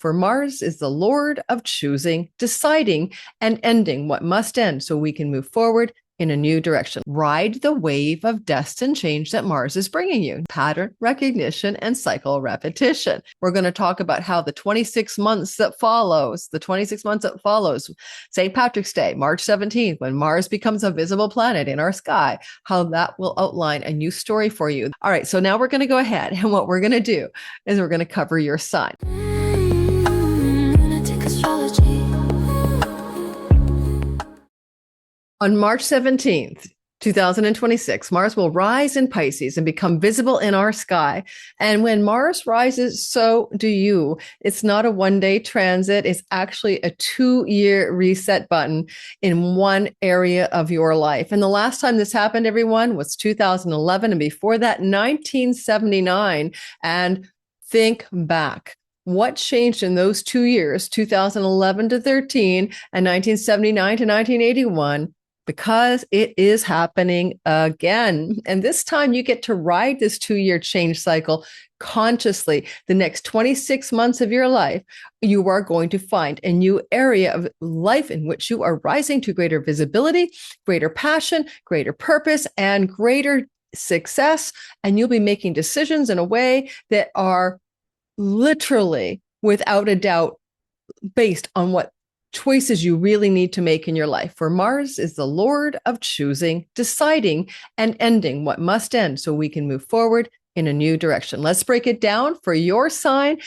For Mars is the Lord of choosing, deciding, and ending what must end so we can move forward in a new direction. Ride the wave of destined change that Mars is bringing you. Pattern recognition and cycle repetition. We're going to talk about how the 26 months that follows, St. Patrick's Day, March 17th, when Mars becomes a visible planet in our sky, how that will outline a new story for you. All right, so now we're going to go ahead, and what we're going to do is we're going to cover your sign. On March 17th, 2026, Mars will rise in Pisces and become visible in our sky. And when Mars rises, so do you. It's not a one-day transit. It's actually a 2-year reset button in one area of your life. And the last time this happened, everyone, was 2011. And before that, 1979. And think back. What changed in those 2 years, 2011 to 13 and 1979 to 1981? Because it is happening again. And this time you get to ride this 2-year change cycle consciously. The next 26 months of your life, you are going to find a new area of life in which you are rising to greater visibility, greater passion, greater purpose, and greater success. And you'll be making decisions in a way that are literally, without a doubt, based on what choices you really need to make in your life. For Mars is the Lord of choosing, deciding, and ending what must end so we can move forward in a new direction. Let's break it down for your sign.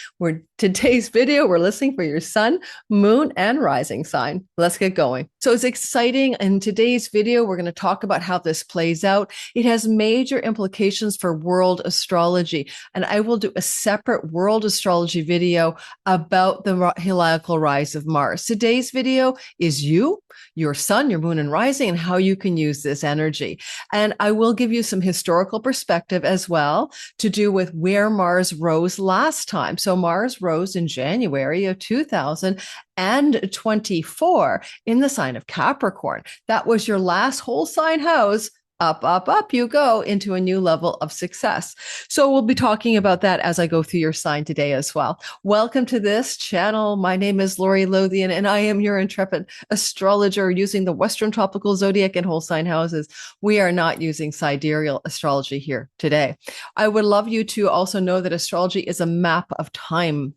Today's video, we're listening for your sun, moon, and rising sign. Let's get going. So it's exciting. In today's video, we're going to talk about how this plays out. It has major implications for world astrology, and I will do a separate world astrology video about the heliacal rise of Mars. Today's video is you, your sun, your moon, and rising, and how you can use this energy. And I will give you some historical perspective as well to do with where Mars rose last time. So Mars rose in January of 2024 in the sign of Capricorn. That was your last whole sign house. Up you go into a new level of success. So we'll be talking about that as I go through your sign today as well. Welcome to this channel. My name is Lori Lothian, and I am your intrepid astrologer using the Western Tropical Zodiac and whole sign houses. We are not using sidereal astrology here today. I would love you to also know that astrology is a map of time.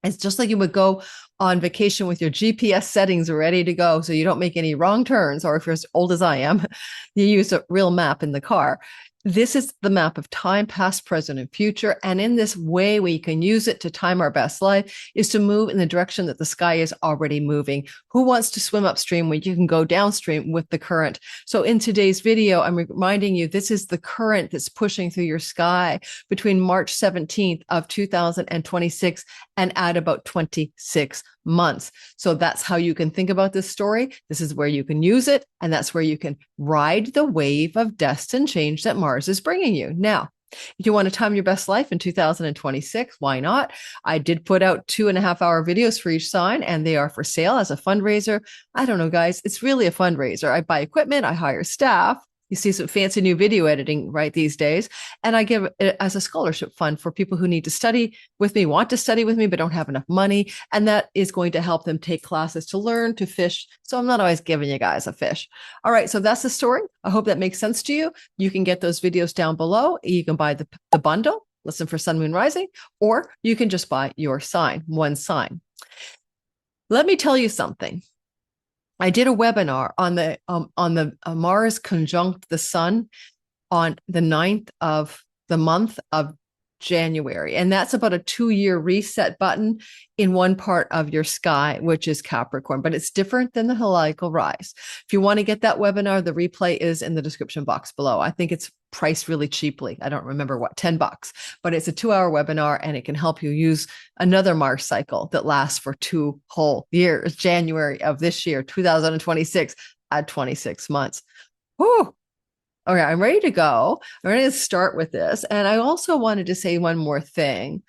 It's just like you would go on vacation with your GPS settings ready to go so you don't make any wrong turns, or if you're as old as I am, you use a real map in the car. This is the map of time, past, present, and future. And in this way, we can use it to time our best life is to move in the direction that the sky is already moving. Who wants to swim upstream when you can go downstream with the current? So in today's video, I'm reminding you, this is the current that's pushing through your sky between March 17th of 2026 and at about 26 months. So that's how you can think about this story. This is where you can use it. And that's where you can ride the wave of destined change that Mars is bringing you. Now, if you want to time your best life in 2026, why not? I did put out 2.5-hour videos for each sign, and they are for sale as a fundraiser. I don't know, guys. It's really a fundraiser. I buy equipment. I hire staff. You see some fancy new video editing right these days. And I give it as a scholarship fund for people who need to study with me, want to study with me, but don't have enough money. And that is going to help them take classes to learn to fish. So I'm not always giving you guys a fish. All right. So that's the story. I hope that makes sense to you. You can get those videos down below. You can buy the bundle, listen for sun, moon, rising, or you can just buy your sign, one sign. Let me tell you something. I did a webinar on the Mars conjunct the sun on the 9th of the month of January. And that's about a 2-year reset button in one part of your sky, which is Capricorn, but it's different than the heliacal rise. If you want to get that webinar, the replay is in the description box below. I think it's priced really cheaply. I don't remember what, $10, but it's a 2-hour webinar and it can help you use another Mars cycle that lasts for 2 whole years, January of this year, 2026 at 26 months. Whew. Okay, I'm ready to go. I'm ready to start with this. And I also wanted to say one more thing.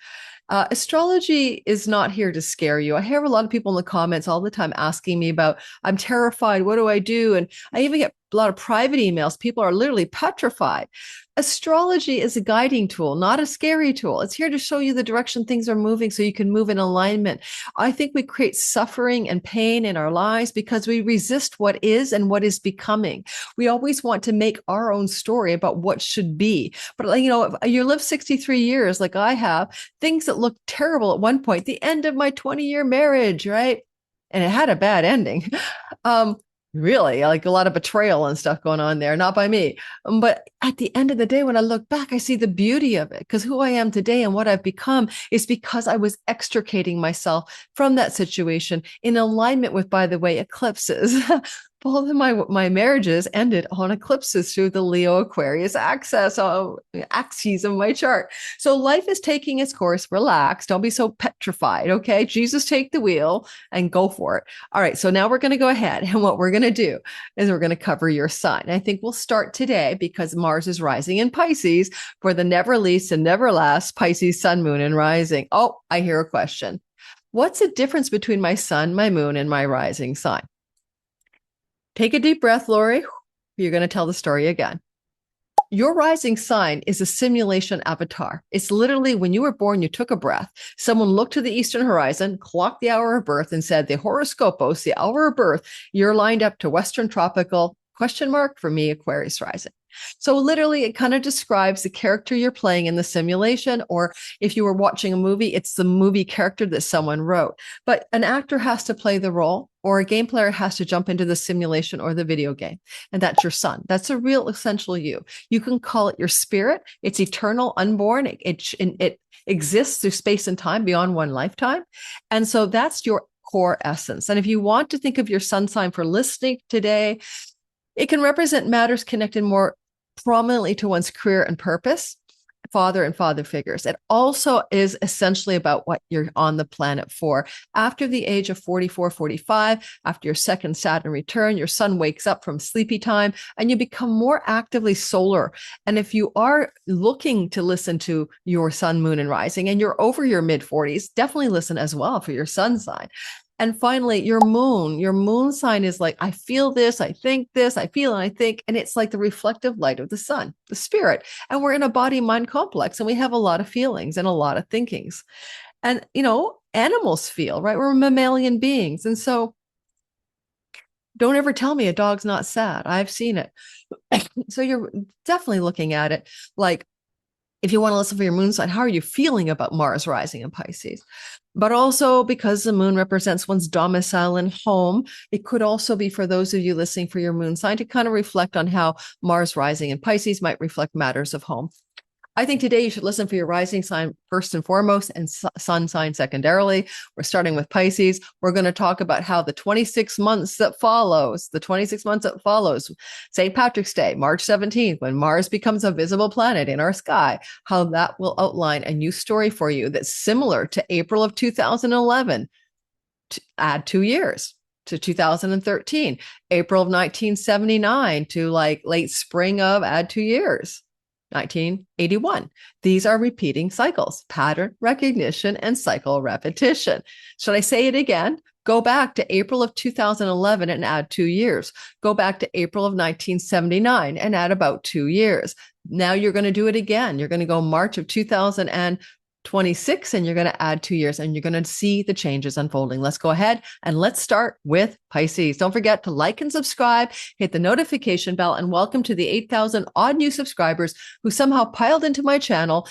Astrology is not here to scare you. I hear a lot of people in the comments all the time asking me about, I'm terrified. What do I do? And I even get lot of private emails. People are literally petrified. Astrology is a guiding tool, not a scary tool. It's here to show you the direction things are moving so you can move in alignment. I think we create suffering and pain in our lives because we resist what is and what is becoming. We always want to make our own story about what should be. But, you know, if you live 63 years like I have, things that looked terrible at one point, the end of my 20-year marriage, right? And it had a bad ending. Really, like a lot of betrayal and stuff going on there, not by me. But at the end of the day, when I look back, I see the beauty of it because who I am today and what I've become is because I was extricating myself from that situation in alignment with, by the way, eclipses. Both of my marriages ended on eclipses through the Leo Aquarius axis of my chart. So life is taking its course. Relax. Don't be so petrified. Okay. Jesus, take the wheel and go for it. All right. So now we're going to go ahead. And what we're going to do is we're going to cover your sign. I think we'll start today because Mars is rising in Pisces for the never least and never last Pisces sun, moon, and rising. Oh, I hear a question. What's the difference between my sun, my moon, and my rising sign? Take a deep breath, Lori. You're going to tell the story again. Your rising sign is a simulation avatar. It's literally when you were born, you took a breath. Someone looked to the eastern horizon, clocked the hour of birth, and said, the horoscopos, the hour of birth, you're lined up to Western tropical, ? For me, Aquarius rising. So literally, it kind of describes the character you're playing in the simulation, or if you were watching a movie, it's the movie character that someone wrote. But an actor has to play the role, or a game player has to jump into the simulation or the video game. And that's your sun. That's a real essential you. You can call it your spirit. It's eternal, unborn. It exists through space and time beyond one lifetime. And so that's your core essence. And if you want to think of your sun sign for listening today, it can represent matters connected more prominently to one's career and purpose, father and father figures. It also is essentially about what you're on the planet for. After the age of 44, 45, after your second Saturn return, your sun wakes up from sleepy time and you become more actively solar. And if you are looking to listen to your sun, moon, and rising, and you're over your mid 40s, definitely listen as well for your sun sign. And finally, your moon sign is like, I feel this, I think this, I feel and I think, and it's like the reflective light of the sun, the spirit. And we're in a body-mind complex and we have a lot of feelings and a lot of thinkings. And, you know, animals feel, right? We're mammalian beings. And so don't ever tell me a dog's not sad. I've seen it. So you're definitely looking at it like, if you want to listen for your moon sign, how are you feeling about Mars rising in Pisces? But also because the moon represents one's domicile and home, it could also be for those of you listening for your moon sign to kind of reflect on how Mars rising in Pisces might reflect matters of home. I think today you should listen for your rising sign first and foremost and sun sign secondarily. We're starting with Pisces. We're going to talk about how the 26 months that follows, St. Patrick's Day, March 17th, when Mars becomes a visible planet in our sky, how that will outline a new story for you that's similar to April of 2011. Add 2 years. To 2013, April of 1979 to like late spring of add 2 years. 1981. These are repeating cycles, pattern recognition and cycle repetition. Should I say it again? Go back to April of 2011 and add 2 years. Go back to April of 1979 and add about 2 years. Now you're going to do it again. You're going to go March of 2026 and you're going to add 2 years and you're going to see the changes unfolding. Let's go ahead and let's start with Pisces. Don't forget to like and subscribe, hit the notification bell, and welcome to the 8,000 odd new subscribers who somehow piled into my channel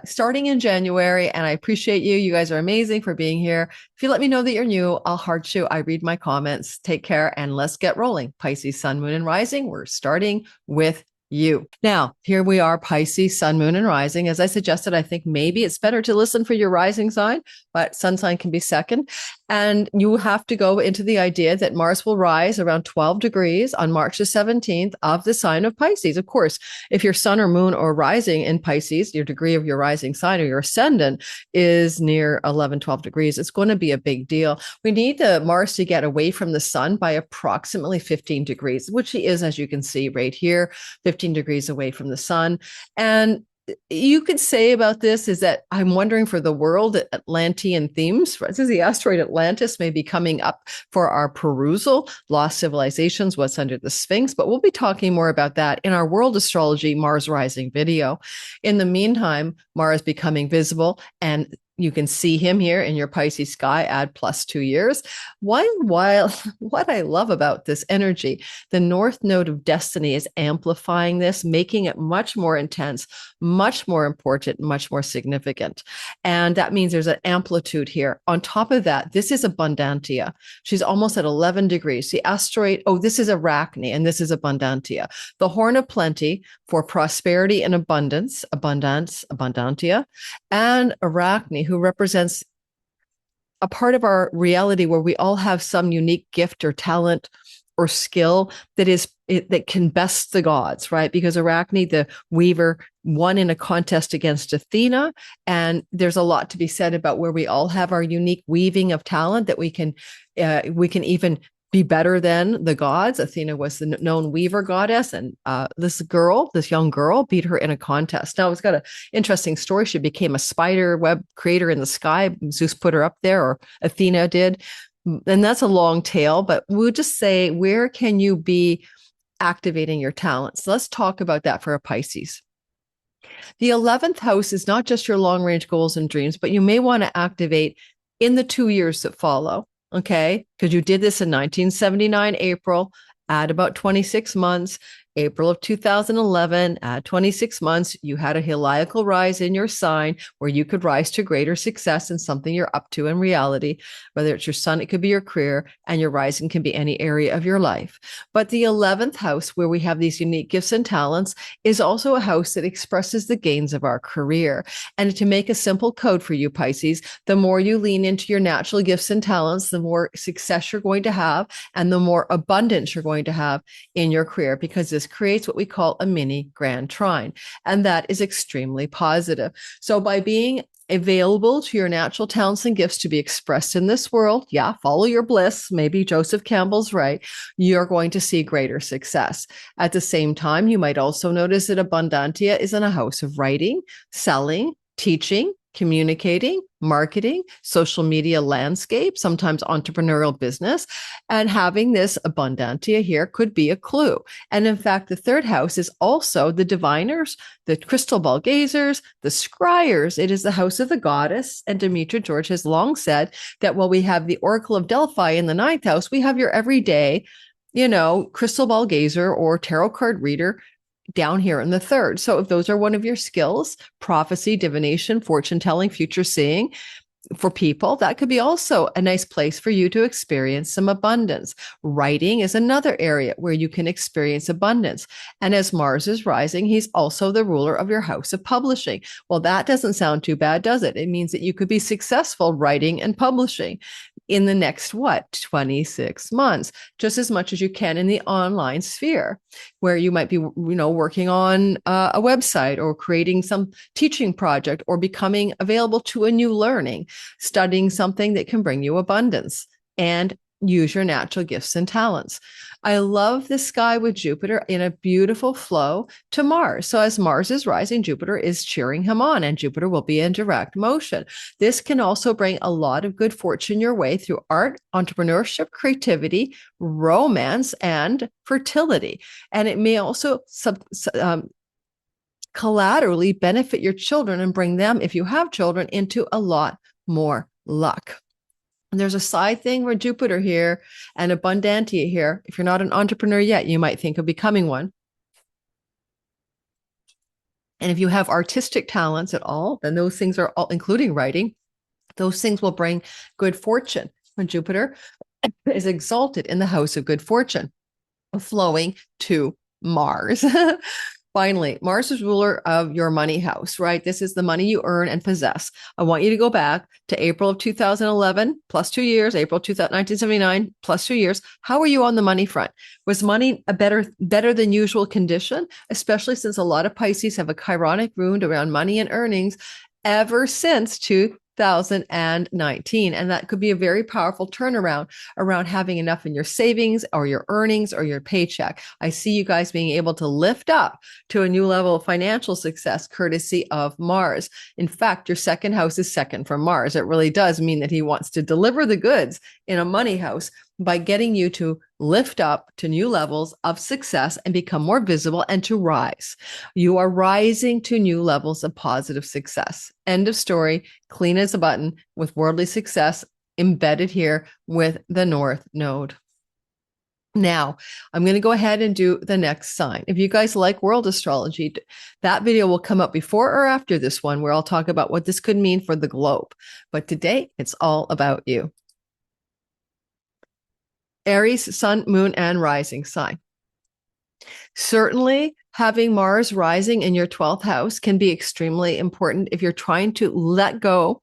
starting in January. And I appreciate you. You guys are amazing for being here. If you let me know that you're new, I'll heart you. I read my comments. Take care and let's get rolling. Pisces, sun, moon, and rising. We're starting with you. Now, here we are, Pisces, sun, moon, and rising. As I suggested, I think maybe it's better to listen for your rising sign, but sun sign can be second. And you have to go into the idea that Mars will rise around 12 degrees on March the 17th of the sign of Pisces. Of course, if your sun or moon or rising in Pisces, your degree of your rising sign or your ascendant is near 11, 12 degrees, it's going to be a big deal. We need the Mars to get away from the sun by approximately 15 degrees, which he is, as you can see right here, 15 degrees away from the sun. And you could say about this is that I'm wondering for the world, Atlantean themes. This is the asteroid Atlantis may be coming up for our perusal. Lost civilizations, what's under the Sphinx. But we'll be talking more about that in our World Astrology Mars Rising video. In the meantime, Mars becoming visible, and you can see him here in your Pisces sky, add plus 2 years. While what I love about this energy, the North Node of Destiny is amplifying this, making it much more intense, much more important, much more significant. And that means there's an amplitude here. On top of that, this is Abundantia. She's almost at 11 degrees. The asteroid, this is Arachne, and this is Abundantia. The horn of plenty for prosperity and abundance, Abundantia, and Arachne, who represents a part of our reality where we all have some unique gift or talent or skill that can best the gods, right? Because Arachne, the weaver, won in a contest against Athena. And there's a lot to be said about where we all have our unique weaving of talent that we can even be better than the gods. Athena was the known weaver goddess, and this young girl, beat her in a contest. Now, it's got an interesting story. She became a spider web creator in the sky. Zeus put her up there, or Athena did. And that's a long tale, but we'll just say, where can you be activating your talents? Let's talk about that for a Pisces. The 11th house is not just your long range goals and dreams, but you may want to activate in the 2 years that follow. Okay, because you did this in 1979, April, add about 26 months. April of 2011, add 26 months, you had a heliacal rise in your sign where you could rise to greater success in something you're up to in reality. Whether it's your sun, it could be your career, and your rising can be any area of your life. But the 11th house, where we have these unique gifts and talents, is also a house that expresses the gains of our career. And to make a simple code for you, Pisces, the more you lean into your natural gifts and talents, the more success you're going to have and the more abundance you're going to have in your career, because this creates what we call a mini grand trine. And that is extremely positive. So by being available to your natural talents and gifts to be expressed in this world, follow your bliss, maybe Joseph Campbell's right, you're going to see greater success. At the same time, you might also notice that Abundantia is in a house of writing, selling, teaching, communicating, marketing, social media landscape, sometimes entrepreneurial business. And having this Abundantia here could be a clue. And in fact, the third house is also the diviners, the crystal ball gazers, the scryers. It is the house of the goddess. And Demetra George has long said that while we have the Oracle of Delphi in the ninth house, we have your everyday, crystal ball gazer or tarot card reader down here in the third. So if those are one of your skills, prophecy, divination, fortune telling, future seeing, for people, that could be also a nice place for you to experience some abundance. Writing is another area where you can experience abundance. And as Mars is rising, he's also the ruler of your house of publishing. Well, that doesn't sound too bad, does it? It means that you could be successful writing and publishing in the next 26 months, just as much as you can in the online sphere, where you might be, working on a website or creating some teaching project or becoming available to a new learning, studying something that can bring you abundance, and use your natural gifts and talents. I love the sky with Jupiter in a beautiful flow to Mars. So as Mars is rising, Jupiter is cheering him on, and Jupiter will be in direct motion. This can also bring a lot of good fortune your way through art, entrepreneurship, creativity, romance, and fertility. And it may also collaterally benefit your children and bring them, if you have children, into a lot more luck. And there's a side thing with Jupiter here and Abundantia here. If you're not an entrepreneur yet, you might think of becoming one. And if you have artistic talents at all, then those things are all, including writing, those things will bring good fortune. When Jupiter is exalted in the house of good fortune, flowing to Mars. Finally, Mars is ruler of your money house, right? This is the money you earn and possess. I want you to go back to April of 2011, plus 2 years, April 1979, plus 2 years. How are you on the money front? Was money a better than usual condition, especially since a lot of Pisces have a chironic wound around money and earnings ever since 2019. And that could be a very powerful turnaround around having enough in your savings or your earnings or your paycheck. I see you guys being able to lift up to a new level of financial success courtesy of Mars. In fact, your second house is second from Mars. It really does mean that he wants to deliver the goods in a money house by getting you to lift up to new levels of success and become more visible and to rise. You are rising to new levels of positive success. End of story. Clean as a button with worldly success embedded here with the North Node. Now, I'm going to go ahead and do the next sign. If you guys like world astrology, that video will come up before or after this one, where I'll talk about what this could mean for the globe. But today, it's all about you. Aries, sun, moon, and rising sign. Certainly, having Mars rising in your 12th house can be extremely important if you're trying to let go,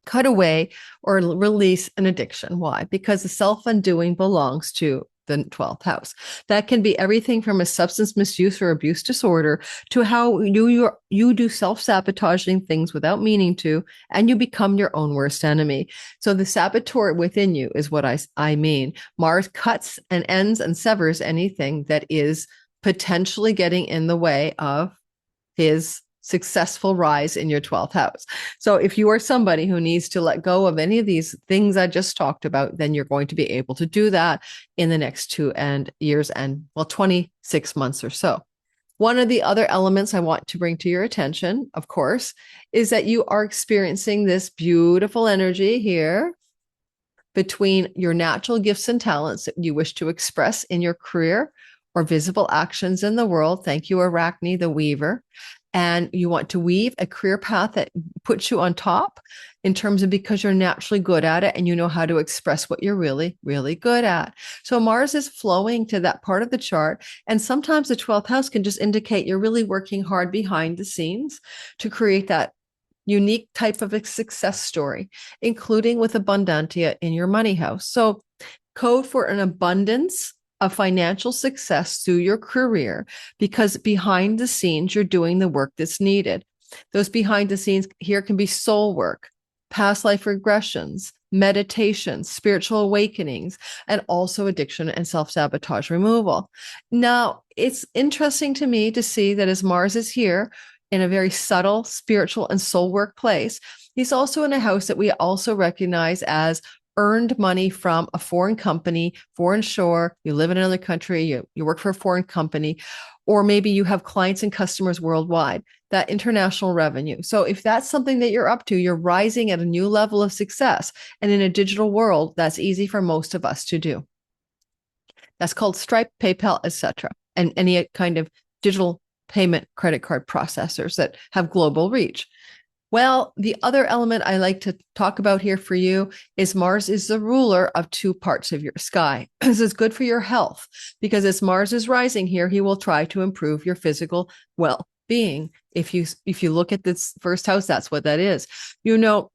cut away, or release an addiction. Why? Because the self-undoing belongs to the 12th house. That can be everything from a substance misuse or abuse disorder to how you do self-sabotaging things without meaning to, and you become your own worst enemy. So the saboteur within you is what I mean. Mars cuts and ends and severs anything that is potentially getting in the way of his successful rise in your 12th house. So if you are somebody who needs to let go of any of these things I just talked about, then you're going to be able to do that in the next 2 years and 26 months or so. One of the other elements I want to bring to your attention, of course, is that you are experiencing this beautiful energy here between your natural gifts and talents that you wish to express in your career or visible actions in the world. Thank you, Arachne, the weaver. And you want to weave a career path that puts you on top in terms of because you're naturally good at it and you know how to express what you're really, really good at. So Mars is flowing to that part of the chart. And sometimes the 12th house can just indicate you're really working hard behind the scenes to create that unique type of a success story, including with abundantia in your money house. So code for an abundance of financial success through your career, because behind the scenes, you're doing the work that's needed. Those behind the scenes here can be soul work, past life regressions, meditation, spiritual awakenings, and also addiction and self-sabotage removal. Now, it's interesting to me to see that as Mars is here in a very subtle spiritual and soul work place, he's also in a house that we also recognize as earned money from a foreign company, foreign shore, you live in another country, you work for a foreign company, or maybe you have clients and customers worldwide, that international revenue. So if that's something that you're up to, you're rising at a new level of success. And in a digital world, that's easy for most of us to do. That's called Stripe, PayPal, etc., and any kind of digital payment credit card processors that have global reach. Well, the other element I like to talk about here for you is Mars is the ruler of 2 parts of your sky. This is good for your health because as Mars is rising here, he will try to improve your physical well-being. If you look at this first house, that's what that is. You know,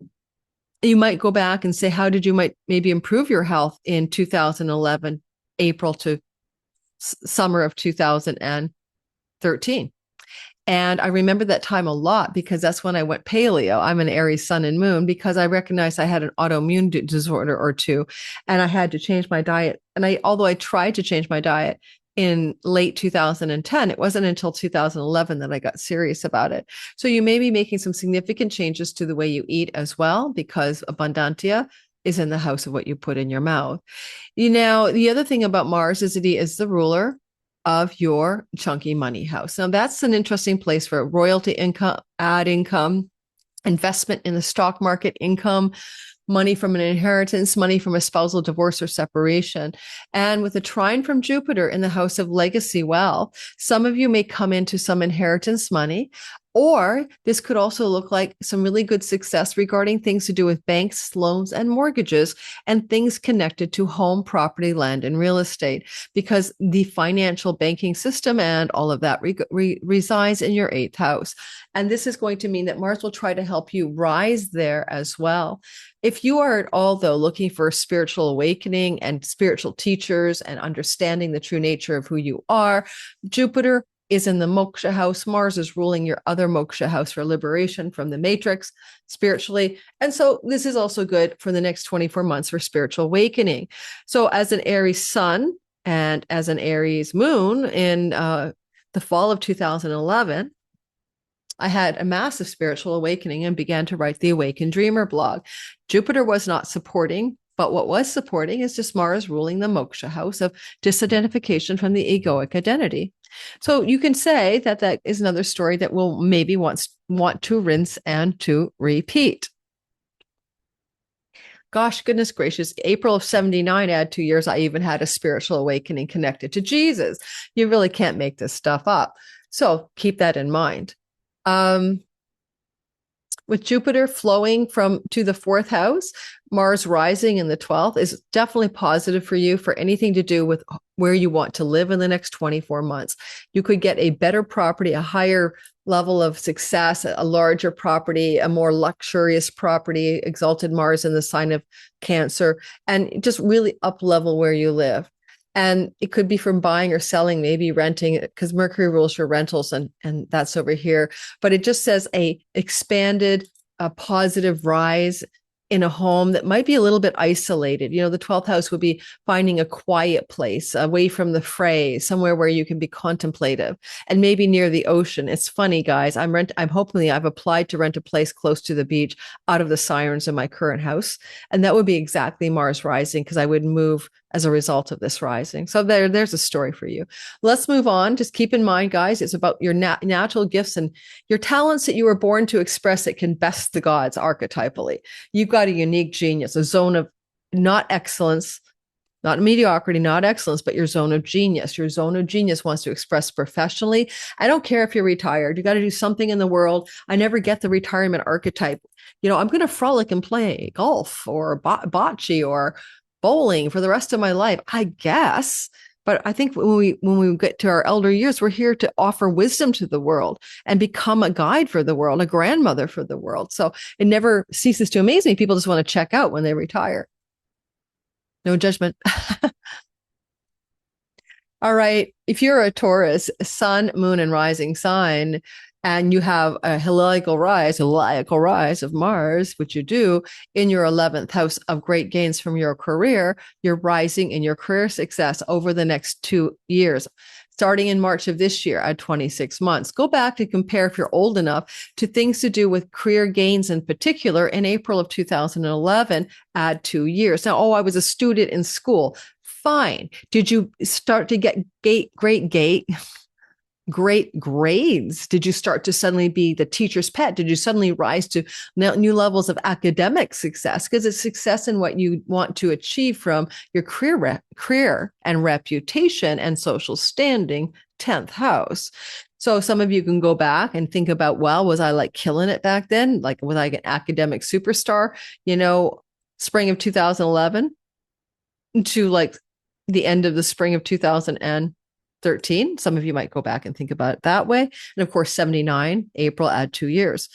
you might go back and say, how did you maybe improve your health in 2011, April to summer of 2013? And I remember that time a lot because that's when I went paleo. I'm an Aries sun and moon because I recognized I had an autoimmune disorder or two, and I had to change my diet. And although I tried to change my diet in late 2010, it wasn't until 2011 that I got serious about it. So you may be making some significant changes to the way you eat as well, because abundantia is in the house of what you put in your mouth. You know, the other thing about Mars is that he is the ruler of your chunky money house. Now that's an interesting place for royalty income, ad income, investment in the stock market income, money from an inheritance, money from a spousal divorce or separation. And with a trine from Jupiter in the house of legacy wealth, some of you may come into some inheritance money, or this could also look like some really good success regarding things to do with banks, loans, and mortgages, and things connected to home, property, land, and real estate, because the financial banking system and all of that resides in your 8th house. And this is going to mean that Mars will try to help you rise there as well. If you are at all, though, looking for a spiritual awakening and spiritual teachers and understanding the true nature of who you are, Jupiter is in the moksha house. Mars is ruling your other moksha house for liberation from the matrix spiritually. And so this is also good for the next 24 months for spiritual awakening. So as an Aries sun and as an Aries moon in the fall of 2011, I had a massive spiritual awakening and began to write the Awakened Dreamer blog. Jupiter was not supporting, but what was supporting is just Mars ruling the moksha house of disidentification from the egoic identity. So you can say that that is another story that we'll maybe want to rinse and to repeat. Gosh, goodness gracious, April of 79, add 2 years, I even had a spiritual awakening connected to Jesus. You really can't make this stuff up. So keep that in mind. With Jupiter flowing to the 4th house, Mars rising in the 12th is definitely positive for you for anything to do with where you want to live in the next 24 months. You could get a better property, a higher level of success, a larger property, a more luxurious property, exalted Mars in the sign of Cancer, and just really up level where you live. And it could be from buying or selling, maybe renting, because Mercury rules your rentals, and that's over here. But it just says a positive rise in a home that might be a little bit isolated. You know, the 12th house would be finding a quiet place away from the fray, somewhere where you can be contemplative, and maybe near the ocean. It's funny, guys. I've applied to rent a place close to the beach out of the sirens in my current house. And that would be exactly Mars rising, because I would move as a result of this rising. So there's a story for you. Let's move on. Just keep in mind, guys, it's about your natural gifts and your talents that you were born to express that can best the gods archetypally. You've got a unique genius, a zone of not excellence, not mediocrity, not excellence, but your zone of genius. Your zone of genius wants to express professionally. I don't care if you're retired. You got to do something in the world. I never get the retirement archetype. You know, I'm going to frolic and play golf or bocce or bowling for the rest of my life, I guess. But I think when we get to our elder years, we're here to offer wisdom to the world and become a guide for the world, a grandmother for the world. So it never ceases to amaze me. People just want to check out when they retire. No judgment. All right. If you're a Taurus, sun, moon, and rising sign, and you have a heliacal rise of Mars, which you do in your 11th house of great gains from your career, you're rising in your career success over the next 2 years, starting in March of this year at 26 months. Go back to compare, if you're old enough, to things to do with career gains in particular. In April of 2011, add 2 years. Now, I was a student in school. Fine. Did you start to get great grades? Did you start to suddenly be the teacher's pet? Did you suddenly rise to new levels of academic success? Because it's success in what you want to achieve from your career and reputation and social standing, 10th house. So some of you can go back and think about, well, was I like killing it back then? Like, was I an academic superstar? You know, spring of 2011 to like the end of the spring of 2013. Some of you might go back and think about it that way. And of course, 79, April, add 2 years.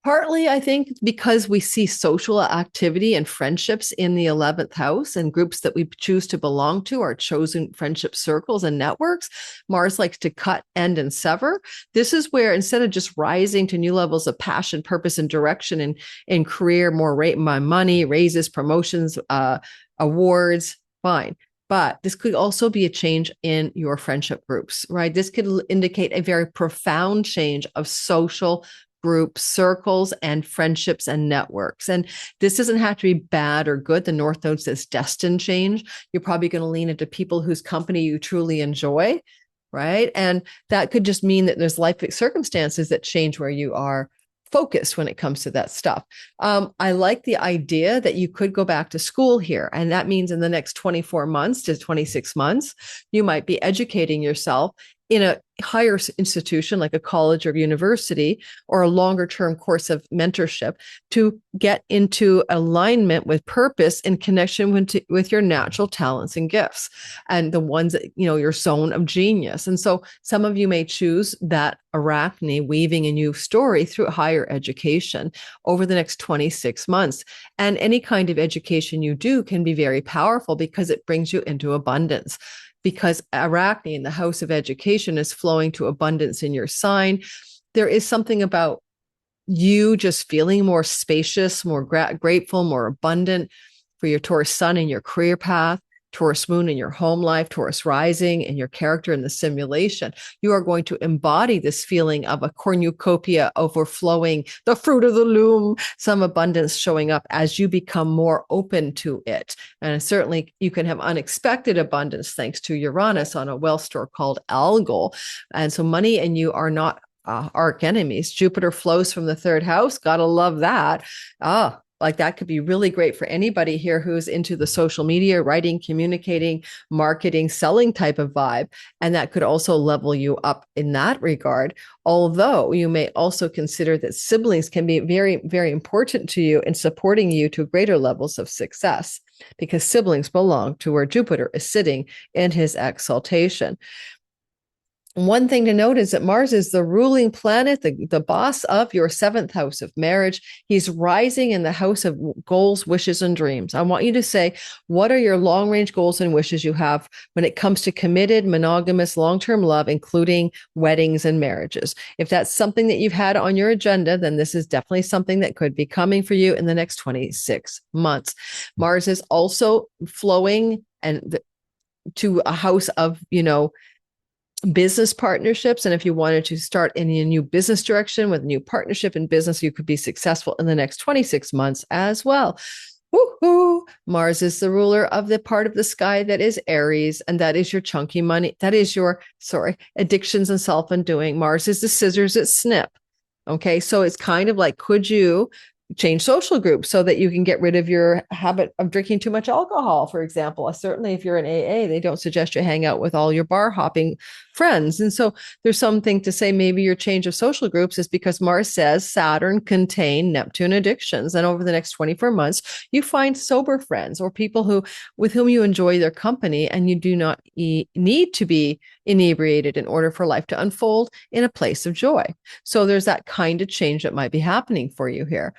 Partly, I think, because we see social activity and friendships in the 11th house, and groups that we choose to belong to, our chosen friendship circles and networks. Mars likes to cut, end, and sever. This is where, instead of just rising to new levels of passion, purpose, and direction in career, more money, raises, promotions, awards, fine. But this could also be a change in your friendship groups, right? This could indicate a very profound change of social group circles and friendships and networks. And this doesn't have to be bad or good. The North Node says destined change. You're probably going to lean into people whose company you truly enjoy, right? And that could just mean that there's life circumstances that change where you are focused when it comes to that stuff. I like the idea that you could go back to school here. And that means in the next 24 months to 26 months, you might be educating yourself in a higher institution like a college or university, or a longer term course of mentorship, to get into alignment with purpose in connection with your natural talents and gifts, and the ones that, you know, your zone of genius. And so some of you may choose that arachne, weaving a new story through higher education over the next 26 months. And any kind of education you do can be very powerful because it brings you into abundance. because Arachne in the house of education is flowing to abundance in your sign. There is something about you just feeling more spacious, more grateful, more abundant for your Taurus sun in your career path, Taurus moon in your home life, Taurus rising in your character in the simulation. You are going to embody this feeling of a cornucopia overflowing, the fruit of the loom, some abundance showing up as you become more open to it. And certainly you can have unexpected abundance thanks to Uranus on a wealth store called Algol. And so money and you are not arch enemies. Jupiter flows from the third house. Gotta love that. Like that could be really great for anybody here who's into the social media, writing, communicating, marketing, selling type of vibe. And that could also level you up in that regard. Although you may also consider that siblings can be very, very important to you in supporting you to greater levels of success, because siblings belong to where Jupiter is sitting in his exaltation. One thing to note is that Mars is the ruling planet, the boss of your seventh house of marriage. He's rising in the house of goals, wishes, and dreams. I want you to say, what are your long-range goals and wishes you have when it comes to committed, monogamous, long-term love, including weddings and marriages? If that's something that you've had on your agenda, then this is definitely something that could be coming for you in the next 26 months. Mars is also flowing to a house of, business partnerships. And if you wanted to start in a new business direction with a new partnership in business, you could be successful in the next 26 months as well. Woohoo! Mars is the ruler of the part of the sky that is Aries, and that is your chunky money. That is your, addictions and self-undoing. Mars is the scissors that snip. Okay, so it's kind of like, could you change social groups so that you can get rid of your habit of drinking too much alcohol, for example? Certainly if you're in AA, they don't suggest you hang out with all your bar hopping friends. And so there's something to say maybe your change of social groups is because Mars says Saturn contained Neptune addictions. And over the next 24 months, you find sober friends or people with whom you enjoy their company, and you do not need to be inebriated in order for life to unfold in a place of joy. So there's that kind of change that might be happening for you here.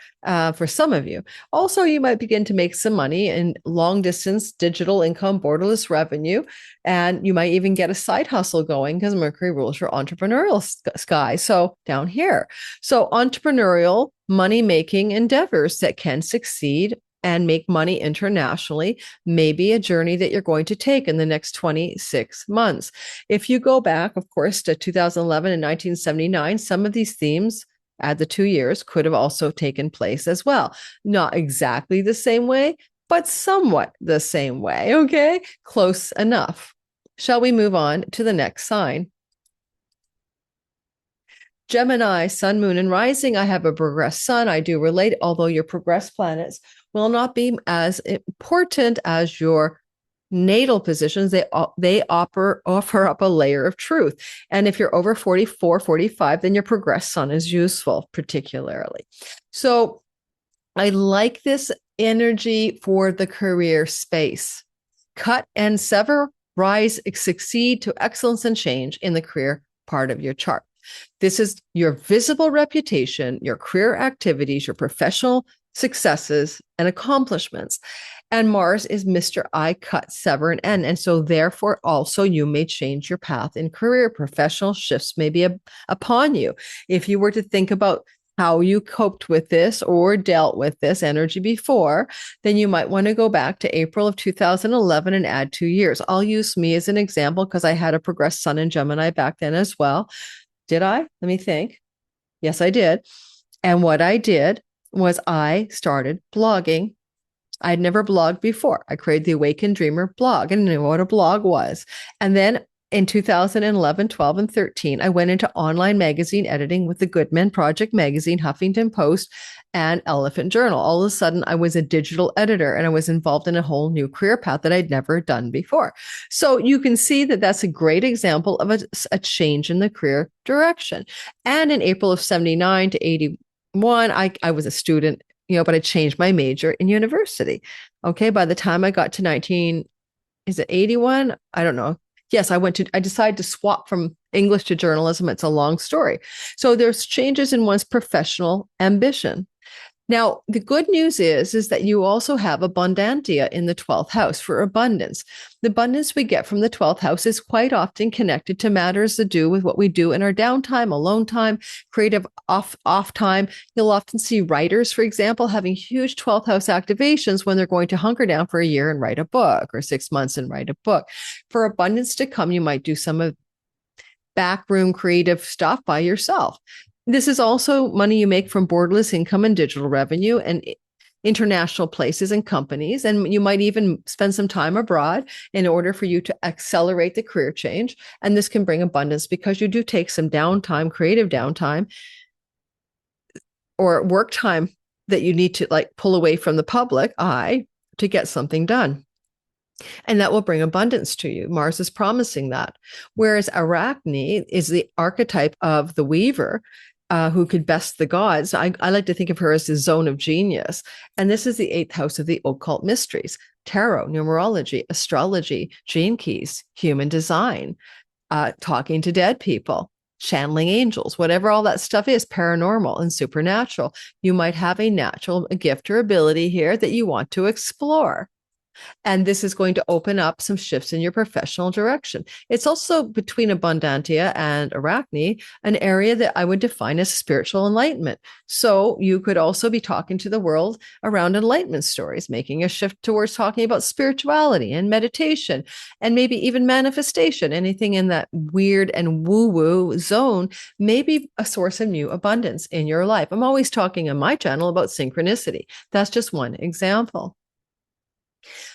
For some of you. Also, you might begin to make some money in long distance, digital income, borderless revenue, and you might even get a side hustle going because Mercury rules your entrepreneurial sky. So down here. So entrepreneurial money-making endeavors that can succeed and make money internationally may be a journey that you're going to take in the next 26 months. If you go back, of course, to 2011 and 1979, some of these themes, add the 2 years, could have also taken place as well. Not exactly the same way, but somewhat the same way. Okay, close enough. Shall we move on to the next sign? Gemini, sun, moon, and rising. I have a progressed sun. I do relate, although your progressed planets will not be as important as your natal positions. They offer up a layer of truth. And if you're over 44, 45, then your progressed sun is useful, particularly. So I like this energy for the career space. Cut and sever, rise, succeed to excellence and change in the career part of your chart. This is your visible reputation, your career activities, your professional successes and accomplishments. And Mars is Mr. I, cut, sever, and end. And so therefore also you may change your path in career. Professional shifts may be upon you. If you were to think about how you coped with this or dealt with this energy before, then you might want to go back to April of 2011 and add 2 years. I'll use me as an example because I had a progressed sun in Gemini back then as well. Did I? Let me think. Yes, I did. And what I did was I started blogging. I'd never blogged before. I created the Awakened Dreamer blog and knew what a blog was. And then in 2011, 12, and 13, I went into online magazine editing with the Goodman Project magazine, Huffington Post, and Elephant Journal. All of a sudden, I was a digital editor and I was involved in a whole new career path that I'd never done before. So you can see that that's a great example of a change in the career direction. And in April of 79 to 81, I was a student, but I changed my major in university. Okay. By the time I got to 81? I don't know. Yes, I decided to swap from English to journalism. It's a long story. So there's changes in one's professional ambition. Now, the good news is that you also have abundantia in the 12th house for abundance. The abundance we get from the 12th house is quite often connected to matters to do with what we do in our downtime, alone time, creative off time. You'll often see writers, for example, having huge 12th house activations when they're going to hunker down for a year and write a book, or 6 months and write a book. For abundance to come, you might do some of backroom creative stuff by yourself. This is also money you make from borderless income and digital revenue and international places and companies. And you might even spend some time abroad in order for you to accelerate the career change. And this can bring abundance because you do take some downtime, creative downtime, or work time that you need to like pull away from the public eye to get something done. And that will bring abundance to you. Mars is promising that. Whereas Arachne is the archetype of the weaver, who could best the gods. I like to think of her as the zone of genius. And this is the 8th house of the occult mysteries: tarot, numerology, astrology, gene keys, human design, talking to dead people, channeling angels, whatever all that stuff is, paranormal and supernatural. You might have a natural gift or ability here that you want to explore. And this is going to open up some shifts in your professional direction. It's also between Abundantia and Arachne, an area that I would define as spiritual enlightenment. So you could also be talking to the world around enlightenment stories, making a shift towards talking about spirituality and meditation, and maybe even manifestation. Anything in that weird and woo-woo zone may be a source of new abundance in your life. I'm always talking on my channel about synchronicity. That's just one example.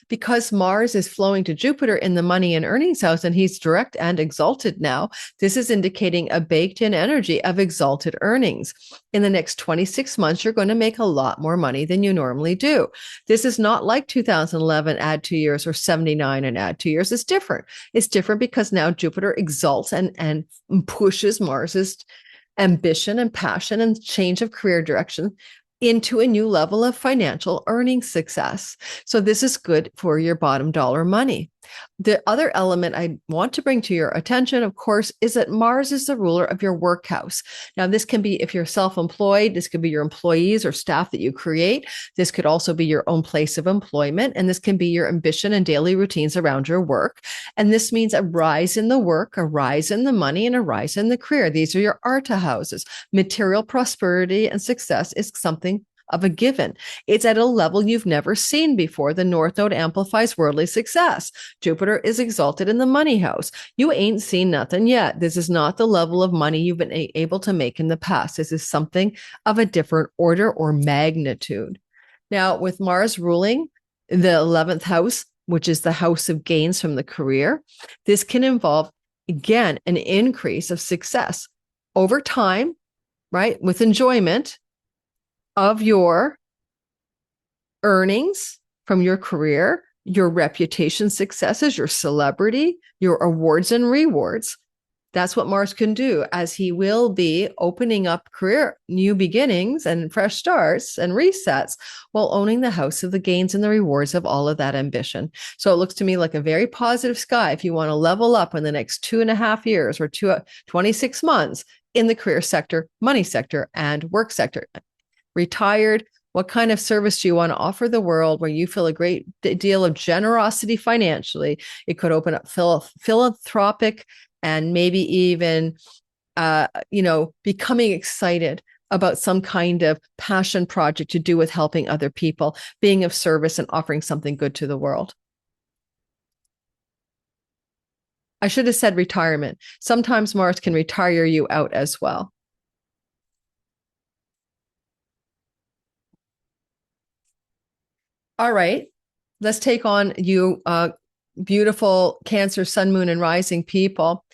Because Mars is flowing to Jupiter in the money and earnings house, and he's direct and exalted now, this is indicating a baked in energy of exalted earnings. In the next 26 months, you're going to make a lot more money than you normally do. This is not like 2011, add 2 years, or 79 and add 2 years. It's different. It's different because now Jupiter exalts and pushes Mars's ambition and passion and change of career direction into a new level of financial earning success. So this is good for your bottom dollar money. The other element I want to bring to your attention, of course, is that Mars is the ruler of your work house. Now, this can be if you're self-employed, this could be your employees or staff that you create. This could also be your own place of employment, and this can be your ambition and daily routines around your work. And this means a rise in the work, a rise in the money, and a rise in the career. These are your Arta houses. Material prosperity and success is something of a given. It's at a level you've never seen before. The North Node amplifies worldly success. Jupiter is exalted in the money house. You ain't seen nothing yet. This is not the level of money you've been able to make in the past. This is something of a different order or magnitude. Now, with Mars ruling the 11th house, which is the house of gains from the career, this can involve, again, an increase of success over time, right? With enjoyment of your earnings from your career, your reputation successes, your celebrity, your awards and rewards. That's what Mars can do, as he will be opening up career new beginnings and fresh starts and resets while owning the house of the gains and the rewards of all of that ambition. So it looks to me like a very positive sky if you want to level up in the next 2.5 years or 26 months in the career sector, money sector, and work sector. Retired, what kind of service do you want to offer the world where you feel a great deal of generosity financially? It could open up philanthropic and maybe even, becoming excited about some kind of passion project to do with helping other people, being of service and offering something good to the world. I should have said retirement. Sometimes Mars can retire you out as well. All right, let's take on you, beautiful Cancer, Sun, Moon, and Rising people.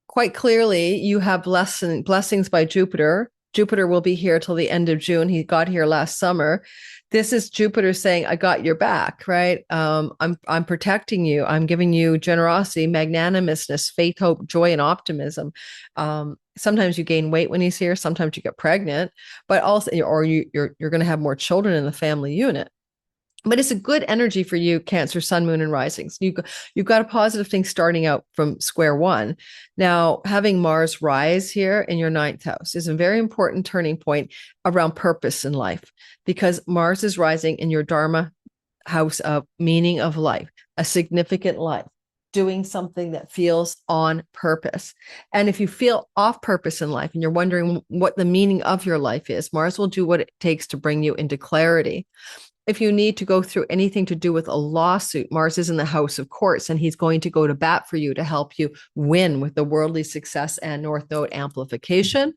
Quite clearly, you have blessings by Jupiter. Jupiter will be here till the end of June. He got here last summer. This is Jupiter saying, "I got your back," right? I'm protecting you. I'm giving you generosity, magnanimousness, faith, hope, joy, and optimism. Sometimes you gain weight when he's here. Sometimes you get pregnant, but also, or you're going to have more children in the family unit. But it's a good energy for you, Cancer, Sun, Moon, and Risings. You've got a positive thing starting out from square one. Now, having Mars rise here in your ninth house is a very important turning point around purpose in life, because Mars is rising in your Dharma house of meaning of life, a significant life, doing something that feels on purpose. And if you feel off purpose in life and you're wondering what the meaning of your life is, Mars will do what it takes to bring you into clarity. If you need to go through anything to do with a lawsuit, Mars is in the house of courts, and he's going to go to bat for you to help you win with the worldly success and North Node amplification.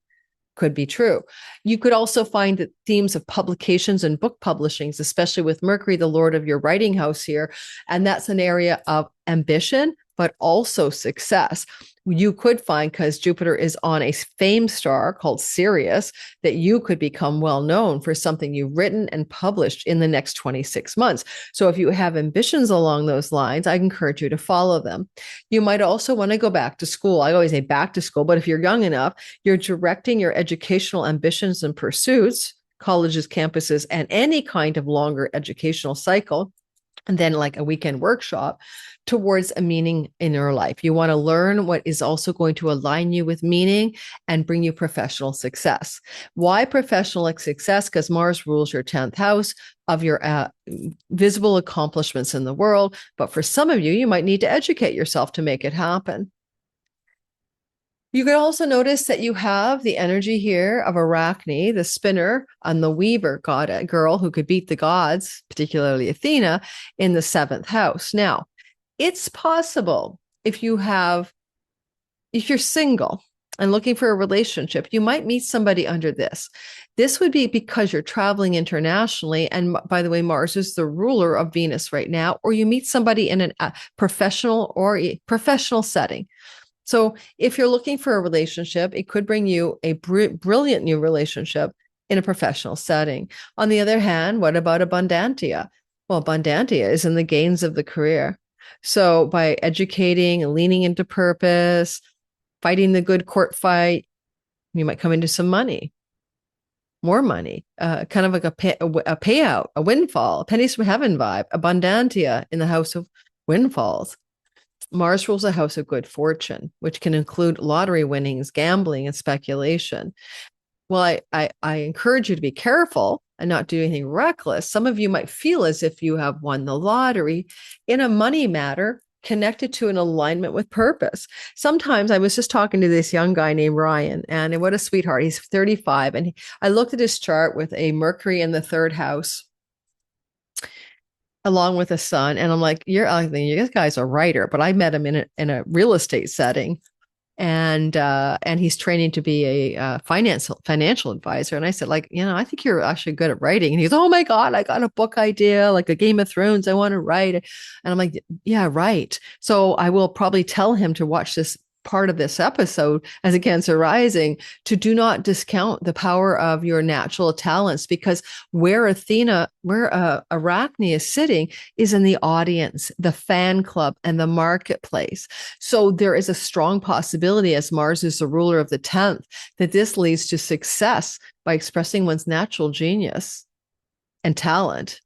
Could be true. You could also find that themes of publications and book publishings, especially with Mercury, the Lord of your writing house here. And that's an area of ambition, but also success. You could find, because Jupiter is on a fame star called Sirius, that you could become well known for something you've written and published in the next 26 months. So if you have ambitions along those lines, I encourage you to follow them. You might also want to go back to school. I always say back to school, but if you're young enough, you're directing your educational ambitions and pursuits, colleges, campuses, and any kind of longer educational cycle, and then like a weekend workshop, towards a meaning in your life. You want to learn what is also going to align you with meaning and bring you professional success. Why professional success? Because Mars rules your 10th house of your visible accomplishments in the world. But for some of you, you might need to educate yourself to make it happen. You can also notice that you have the energy here of Arachne, the spinner, and the weaver girl who could beat the gods, particularly Athena, in the 7th house. Now, it's possible if you're single and looking for a relationship, you might meet somebody under this. This would be because you're traveling internationally. And by the way, Mars is the ruler of Venus right now, or you meet somebody in a professional setting. So if you're looking for a relationship, it could bring you a brilliant new relationship in a professional setting. On the other hand, what about abundantia? Well, abundantia is in the gains of the career. So by educating and leaning into purpose, fighting the good court fight, you might come into some money, more money, kind of like a payout, a windfall, pennies from heaven vibe, abundantia in the house of windfalls. Mars rules a house of good fortune, which can include lottery winnings, gambling, and speculation. Well, I encourage you to be careful and not do anything reckless. Some of you might feel as if you have won the lottery in a money matter connected to an alignment with purpose. Sometimes I was just talking to this young guy named Ryan, and what a sweetheart. He's 35. And I looked at his chart with a Mercury in the 3rd house, along with a sun. And I'm like, I think this guy's a writer, but I met him in a real estate setting. And he's training to be a financial advisor. And I said, like, I think you're actually good at writing. And he's, oh my God, I got a book idea, like a Game of Thrones. I want to write. And I'm like, yeah, right. So I will probably tell him to watch this part of this episode as a Cancer rising, to do not discount the power of your natural talents, because where Arachne is sitting is in the audience, the fan club, and the marketplace. So there is a strong possibility, as Mars is the ruler of the 10th, that this leads to success by expressing one's natural genius and talent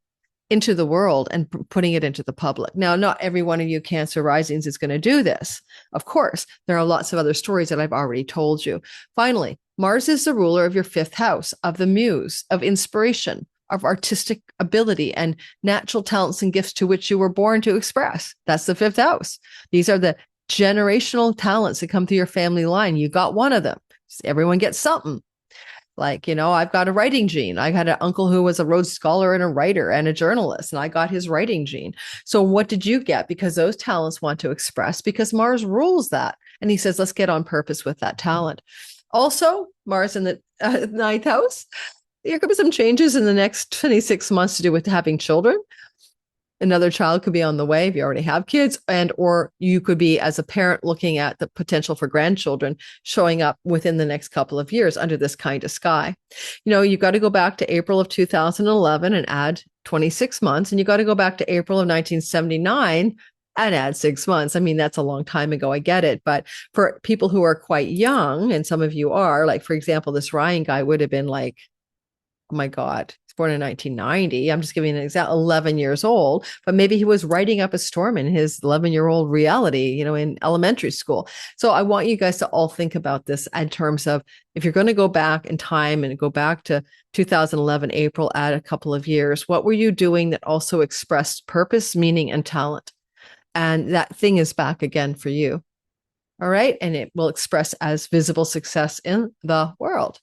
into the world and putting it into the public. Now, not every one of you Cancer risings is going to do this. Of course, there are lots of other stories that I've already told you. Finally, Mars is the ruler of your 5th house, of the muse, of inspiration, of artistic ability and natural talents and gifts to which you were born to express. That's the 5th house. These are the generational talents that come through your family line. You got one of them. Everyone gets something. Like, I've got a writing gene. I had an uncle who was a Rhodes Scholar and a writer and a journalist, and I got his writing gene. So what did you get? Because those talents want to express, because Mars rules that. And he says, let's get on purpose with that talent. Also, Mars in the 9th house, there could be some changes in the next 26 months to do with having children. Another child could be on the way if you already have kids, or you could be, as a parent, looking at the potential for grandchildren showing up within the next couple of years under this kind of sky. You've got to go back to April of 2011 and add 26 months, and you got to go back to April of 1979 and add 6 months. I mean, that's a long time ago. I get it. But for people who are quite young, and some of you are, like, for example, this Ryan guy would have been like, oh my God, born in 1990. I'm just giving an example, 11 years old, but maybe he was writing up a storm in his 11-year-old reality, in elementary school. So I want you guys to all think about this in terms of, if you're going to go back in time and go back to 2011, April, add a couple of years, what were you doing that also expressed purpose, meaning, and talent? And that thing is back again for you. All right. And it will express as visible success in the world.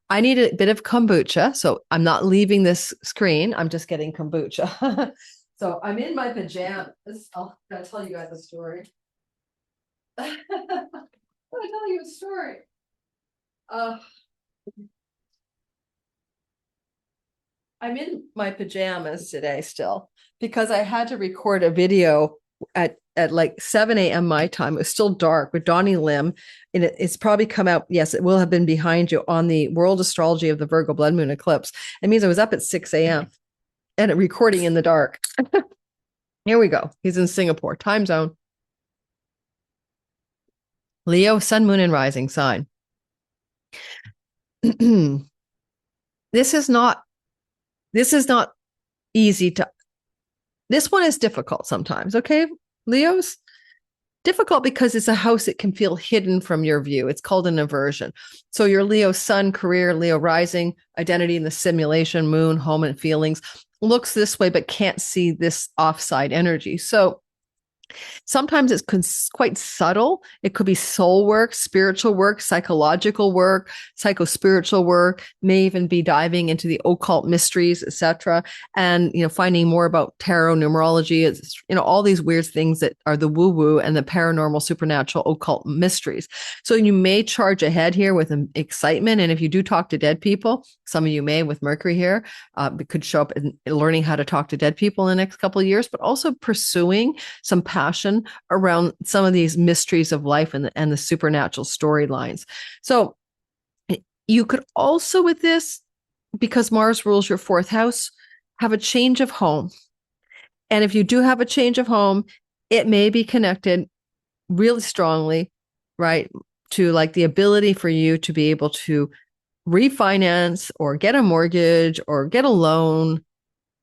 I need a bit of kombucha. So I'm not leaving this screen. I'm just getting kombucha. So I'm in my pajamas. I'll tell you guys a story. I'm going to tell you a story. I'm in my pajamas today still because I had to record a video at like 7 a.m. my time. It was still dark with Donnie Lim, and it's probably come out. Yes, it will have been behind you on the world astrology of the Virgo blood moon eclipse. It means I was up at 6 a.m. and recording in the dark. Here we go. He's in Singapore, time zone. Leo, sun, moon, and rising sign. This is not easy to, this one is difficult sometimes. Okay, Leos? Difficult because it's a house that can feel hidden from your view. It's called an aversion. So your Leo sun, career, Leo rising, identity in the simulation, moon, home, and feelings looks this way, but can't see this offside energy. So sometimes it's quite subtle. It could be soul work, spiritual work, psychological work, psycho-spiritual work, may even be diving into the occult mysteries, etc. And, finding more about tarot, numerology, all these weird things that are the woo-woo and the paranormal, supernatural, occult mysteries. So you may charge ahead here with excitement. And if you do talk to dead people, some of you may with Mercury here, it could show up in learning how to talk to dead people in the next couple of years, but also pursuing some passion around some of these mysteries of life and the supernatural storylines. So you could also, with this, because Mars rules your fourth house, have a change of home. And if you do have a change of home, it may be connected really strongly, right, to like the ability for you to be able to refinance or get a mortgage or get a loan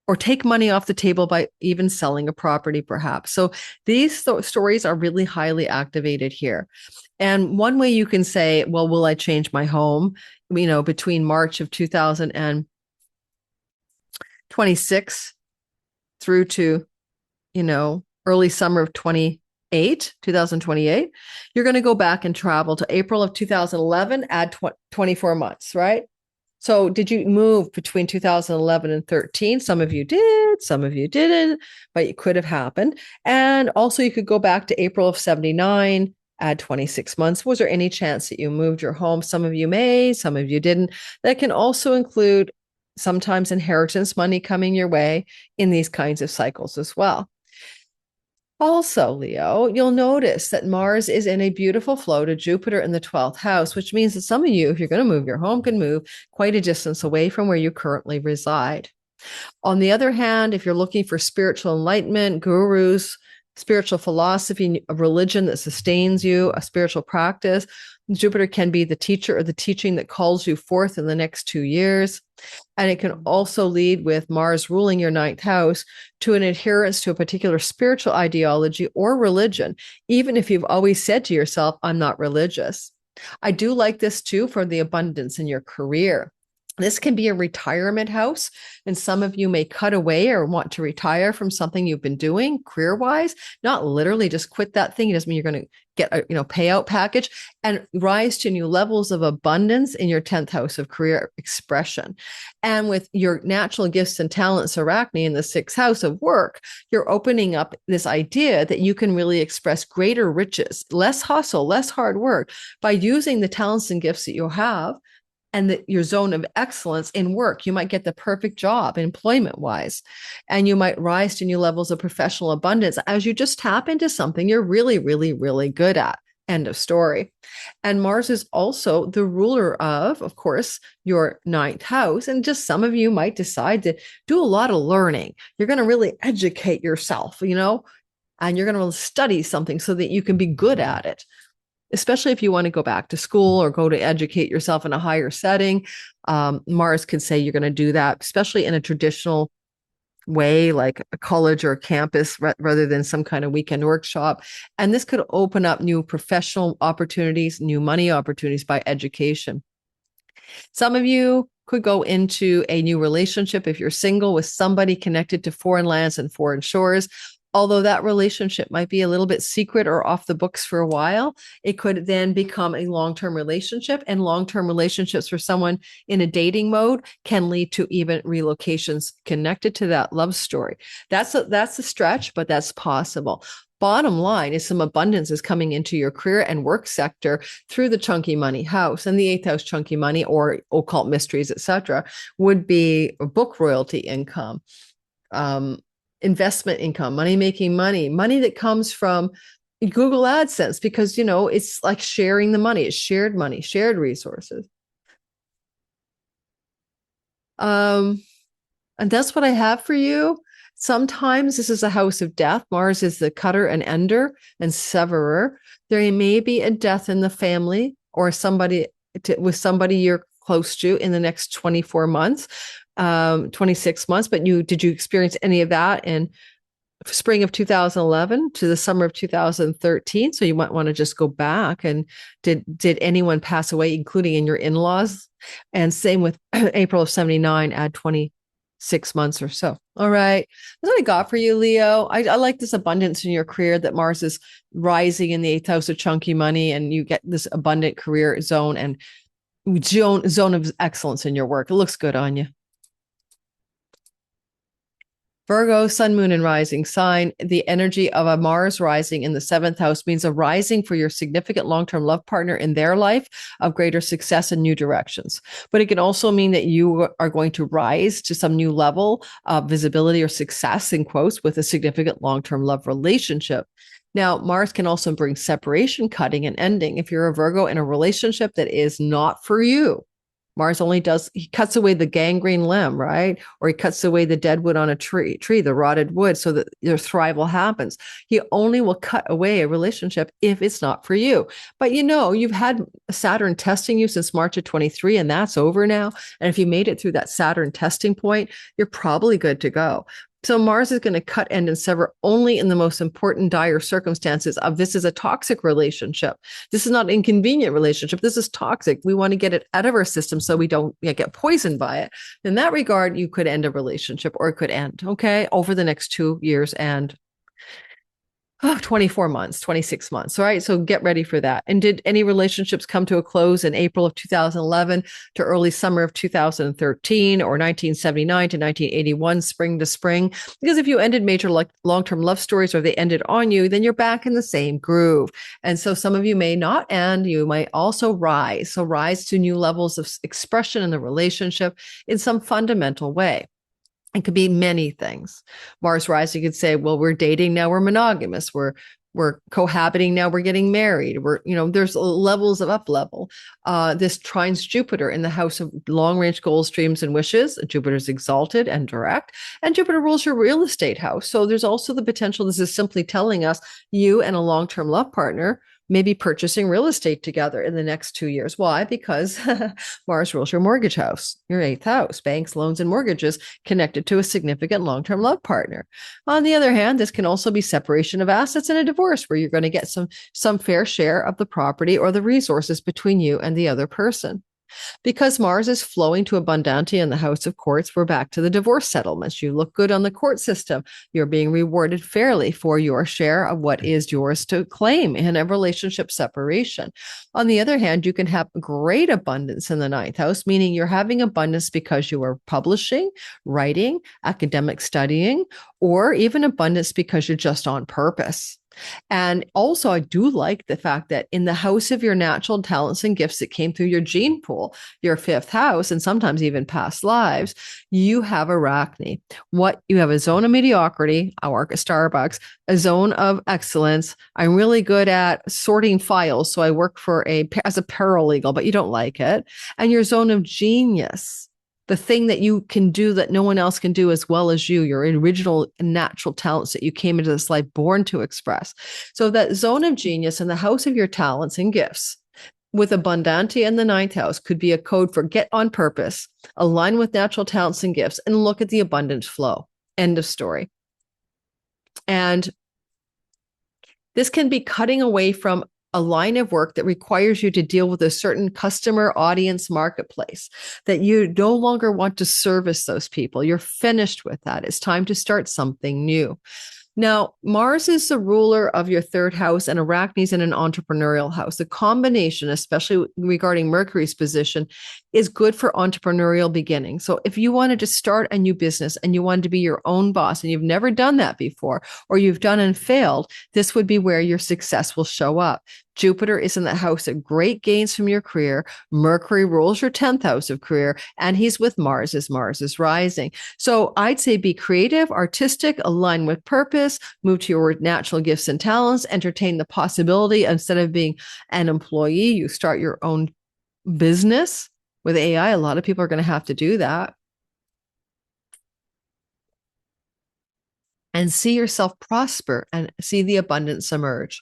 or take money off the table by even selling a property, perhaps. So these stories are really highly activated here. And one way you can say, well, will I change my home? Between March of 2026 through to, early summer of 2028, you're going to go back and travel to April of 2011, add 24 months, right? So did you move between 2011 and 13? Some of you did, some of you didn't, but it could have happened. And also you could go back to April of 79, add 26 months. Was there any chance that you moved your home? Some of you may, some of you didn't. That can also include sometimes inheritance money coming your way in these kinds of cycles as well. Also, Leo, you'll notice that Mars is in a beautiful flow to Jupiter in the 12th house, which means that some of you, if you're going to move your home, can move quite a distance away from where you currently reside. On the other hand, if you're looking for spiritual enlightenment, gurus, spiritual philosophy, a religion that sustains you, a spiritual practice, Jupiter can be the teacher or the teaching that calls you forth in the next 2 years. And it can also lead, with Mars ruling your ninth house, to an adherence to a particular spiritual ideology or religion, even if you've always said to yourself, I'm not religious. I do like this too for the abundance in your career. This can be a retirement house, and some of you may cut away or want to retire from something you've been doing career-wise, not literally just quit that thing. It doesn't mean you're going to get a payout package, and rise to new levels of abundance in your 10th house of career expression. And with your natural gifts and talents, Arachne, in the 6th house of work, you're opening up this idea that you can really express greater riches, less hustle, less hard work, by using the talents and gifts that you have and your zone of excellence in work. You might get the perfect job employment-wise, and you might rise to new levels of professional abundance as you just tap into something you're really, really, really good at. End of story. And Mars is also the ruler of course, your ninth house. And just some of you might decide to do a lot of learning. You're going to really educate yourself, and you're going to study something so that you can be good at it. especially if you want to go back to school or go to educate yourself in a higher setting. Mars could say you're going to do that, especially in a traditional way, like a college or a campus, rather than some kind of weekend workshop. And this could open up new professional opportunities, new money opportunities by education. Some of you could go into a new relationship if you're single with somebody connected to foreign lands and foreign shores. Although that relationship might be a little bit secret or off the books for a while, it could then become a long-term relationship, and long-term relationships for someone in a dating mode can lead to even relocations connected to that love story. That's a stretch, but that's possible. Bottom line is some abundance is coming into your career and work sector through the chunky money house, and the 8th house chunky money or occult mysteries, etc., would be book royalty income, investment income, making money that comes from Google AdSense, because, it's like sharing the money. It's shared money, shared resources. And that's what I have for you. Sometimes this is a house of death. Mars is the cutter and ender and severer. There may be a death in the family or with somebody you're close to in the next 24 months, 26 months. But did you experience any of that in spring of 2011 to the summer of 2013? So you might want to just go back. And did anyone pass away, including in your in-laws? And same with April of 79, add 26 months or so. All right. That's what I got for you, Leo. I like this abundance in your career, that Mars is rising in the 8th house of chunky money, and you get this abundant career zone and zone of excellence in your work. It looks good on you. Virgo, sun, moon, and rising sign. The energy of a Mars rising in the 7th house means a rising for your significant long-term love partner in their life of greater success and new directions. But it can also mean that you are going to rise to some new level of visibility or success, in quotes, with a significant long-term love relationship. Now, Mars can also bring separation, cutting, and ending. If you're a Virgo in a relationship that is not for you, Mars he cuts away the gangrene limb, right? Or he cuts away the dead wood on a tree, the rotted wood, so that your thrival happens. He only will cut away a relationship if it's not for you. But you've had Saturn testing you since March of 23, and that's over now. And if you made it through that Saturn testing point, you're probably good to go. So Mars is going to cut, end, and sever only in the most important, dire circumstances of this is a toxic relationship. This is not an inconvenient relationship. This is toxic. We want to get it out of our system so we don't get poisoned by it. In that regard, you could end a relationship, or it could end, over the next 2 years and 24 months, 26 months. All right. So get ready for that. And did any relationships come to a close in April of 2011 to early summer of 2013, or 1979 to 1981, spring to spring? Because if you ended major long-term love stories, or they ended on you, then you're back in the same groove. And so some of you may not end. You might also rise. So rise to new levels of expression in the relationship in some fundamental way. It could be many things. Mars rising could say, well, we're dating now, we're monogamous, we're cohabiting now, we're getting married. There's levels of up level. This trines Jupiter in the house of long range goals, dreams, and wishes. Jupiter's exalted and direct, and Jupiter rules your real estate house. So there's also the potential. This is simply telling us you and a long-term love partner may be purchasing real estate together in the next 2 years. Why? Because Mars rules your mortgage house, your 8th house, banks, loans, and mortgages connected to a significant long-term love partner. On the other hand, this can also be separation of assets in a divorce, where you're going to get some fair share of the property or the resources between you and the other person. Because Mars is flowing to abundante in the house of courts, we're back to the divorce settlements. You look good on the court system. You're being rewarded fairly for your share of what is yours to claim in a relationship separation. On the other hand, you can have great abundance in the 9th house, meaning you're having abundance because you are publishing, writing, academic studying, or even abundance because you're just on purpose. And also, I do like the fact that in the house of your natural talents and gifts that came through your gene pool, your 5th house, and sometimes even past lives, you have Arachne. You have a zone of mediocrity. I work at Starbucks, a zone of excellence. I'm really good at sorting files. So I work as a paralegal, but you don't like it. And your zone of genius. the thing that you can do that no one else can do as well as you, your original natural talents that you came into this life born to express. So that zone of genius in the house of your talents and gifts with abundantia in the ninth house could be a code for get on purpose, align with natural talents and gifts, and look at the abundant flow. End of story. And this can be cutting away from a line of work that requires you to deal with a certain customer audience marketplace, that you no longer want to service those people. You're finished with that. It's time to start something new. Now, Mars is the ruler of your third house and Arachne's in an entrepreneurial house. The combination, especially regarding Mercury's position, is good for entrepreneurial beginning. So if you wanted to start a new business and you wanted to be your own boss and you've never done that before, or you've done and failed, this would be where your success will show up. Jupiter is in the house of great gains from your career. Mercury rules your 10th house of career, and he's with Mars as Mars is rising. So I'd say be creative, artistic, align with purpose, move to your natural gifts and talents, entertain the possibility instead of being an employee, you start your own business. With AI, a lot of people are going to have to do that. And see yourself prosper and see the abundance emerge.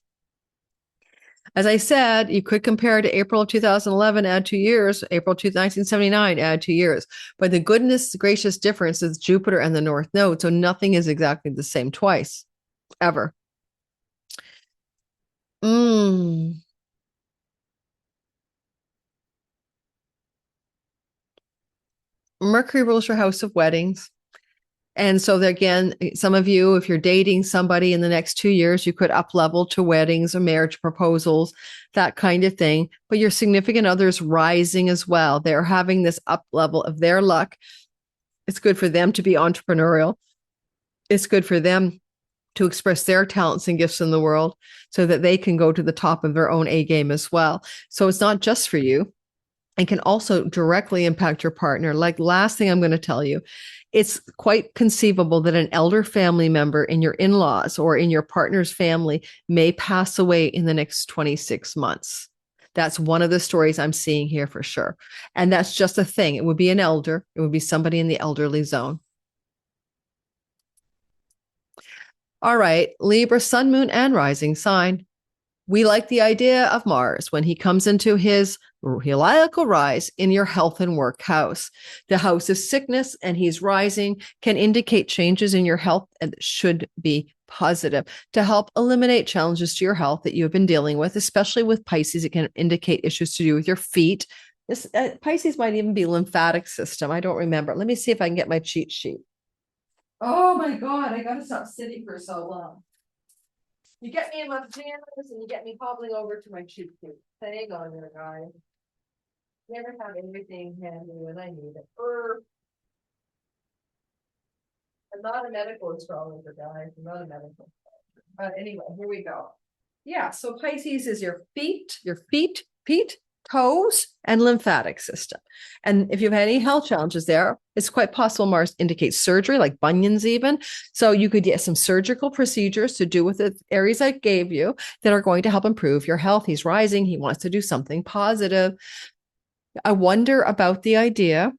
As I said, you could compare to April of 2011, add 2 years, April 1979, add 2 years. But the goodness gracious difference is Jupiter and the North Node. So nothing is exactly the same twice, ever. Mercury rules your house of weddings. And so again, some of you, if you're dating somebody in the next 2 years, you could up level to weddings or marriage proposals, that kind of thing. But your significant other's rising as well. They're having this up level of their luck. It's good for them to be entrepreneurial. It's good for them to express their talents and gifts in the world so that they can go to the top of their own A game as well. So it's not just for you. It can also directly impact your partner. Like last thing I'm going to tell you, it's quite conceivable that an elder family member in your in-laws or in your partner's family may pass away in the next 26 months. That's one of the stories I'm seeing here for sure. And that's just a thing. It would be an elder. It would be somebody in the elderly zone. All right, Libra, sun, moon, and rising sign. We like the idea of Mars when he comes into his heliacal rise in your health and work house. The house of sickness, and he's rising, can indicate changes in your health and should be positive to help eliminate challenges to your health that you've been dealing with, especially with Pisces. It can indicate issues to do with your feet. This Pisces might even be lymphatic system. I don't remember. Let me see if I can get my cheat sheet. Oh my God, I got to stop sitting for so long. You get me in my pajamas and you get me hobbling over to my cheat sheet. Hang on there, guys. Never have everything handy when I need it. I'm not a medical astrologer, guys. I'm not a medical astrologer. But anyway, here we go. Yeah, so Pisces is your feet, toes, and lymphatic system. And if you've had any health challenges there, it's quite possible Mars indicates surgery, like bunions even. So you could get some surgical procedures to do with the areas I gave you that are going to help improve your health. He's rising. He wants to do something positive. I wonder about the idea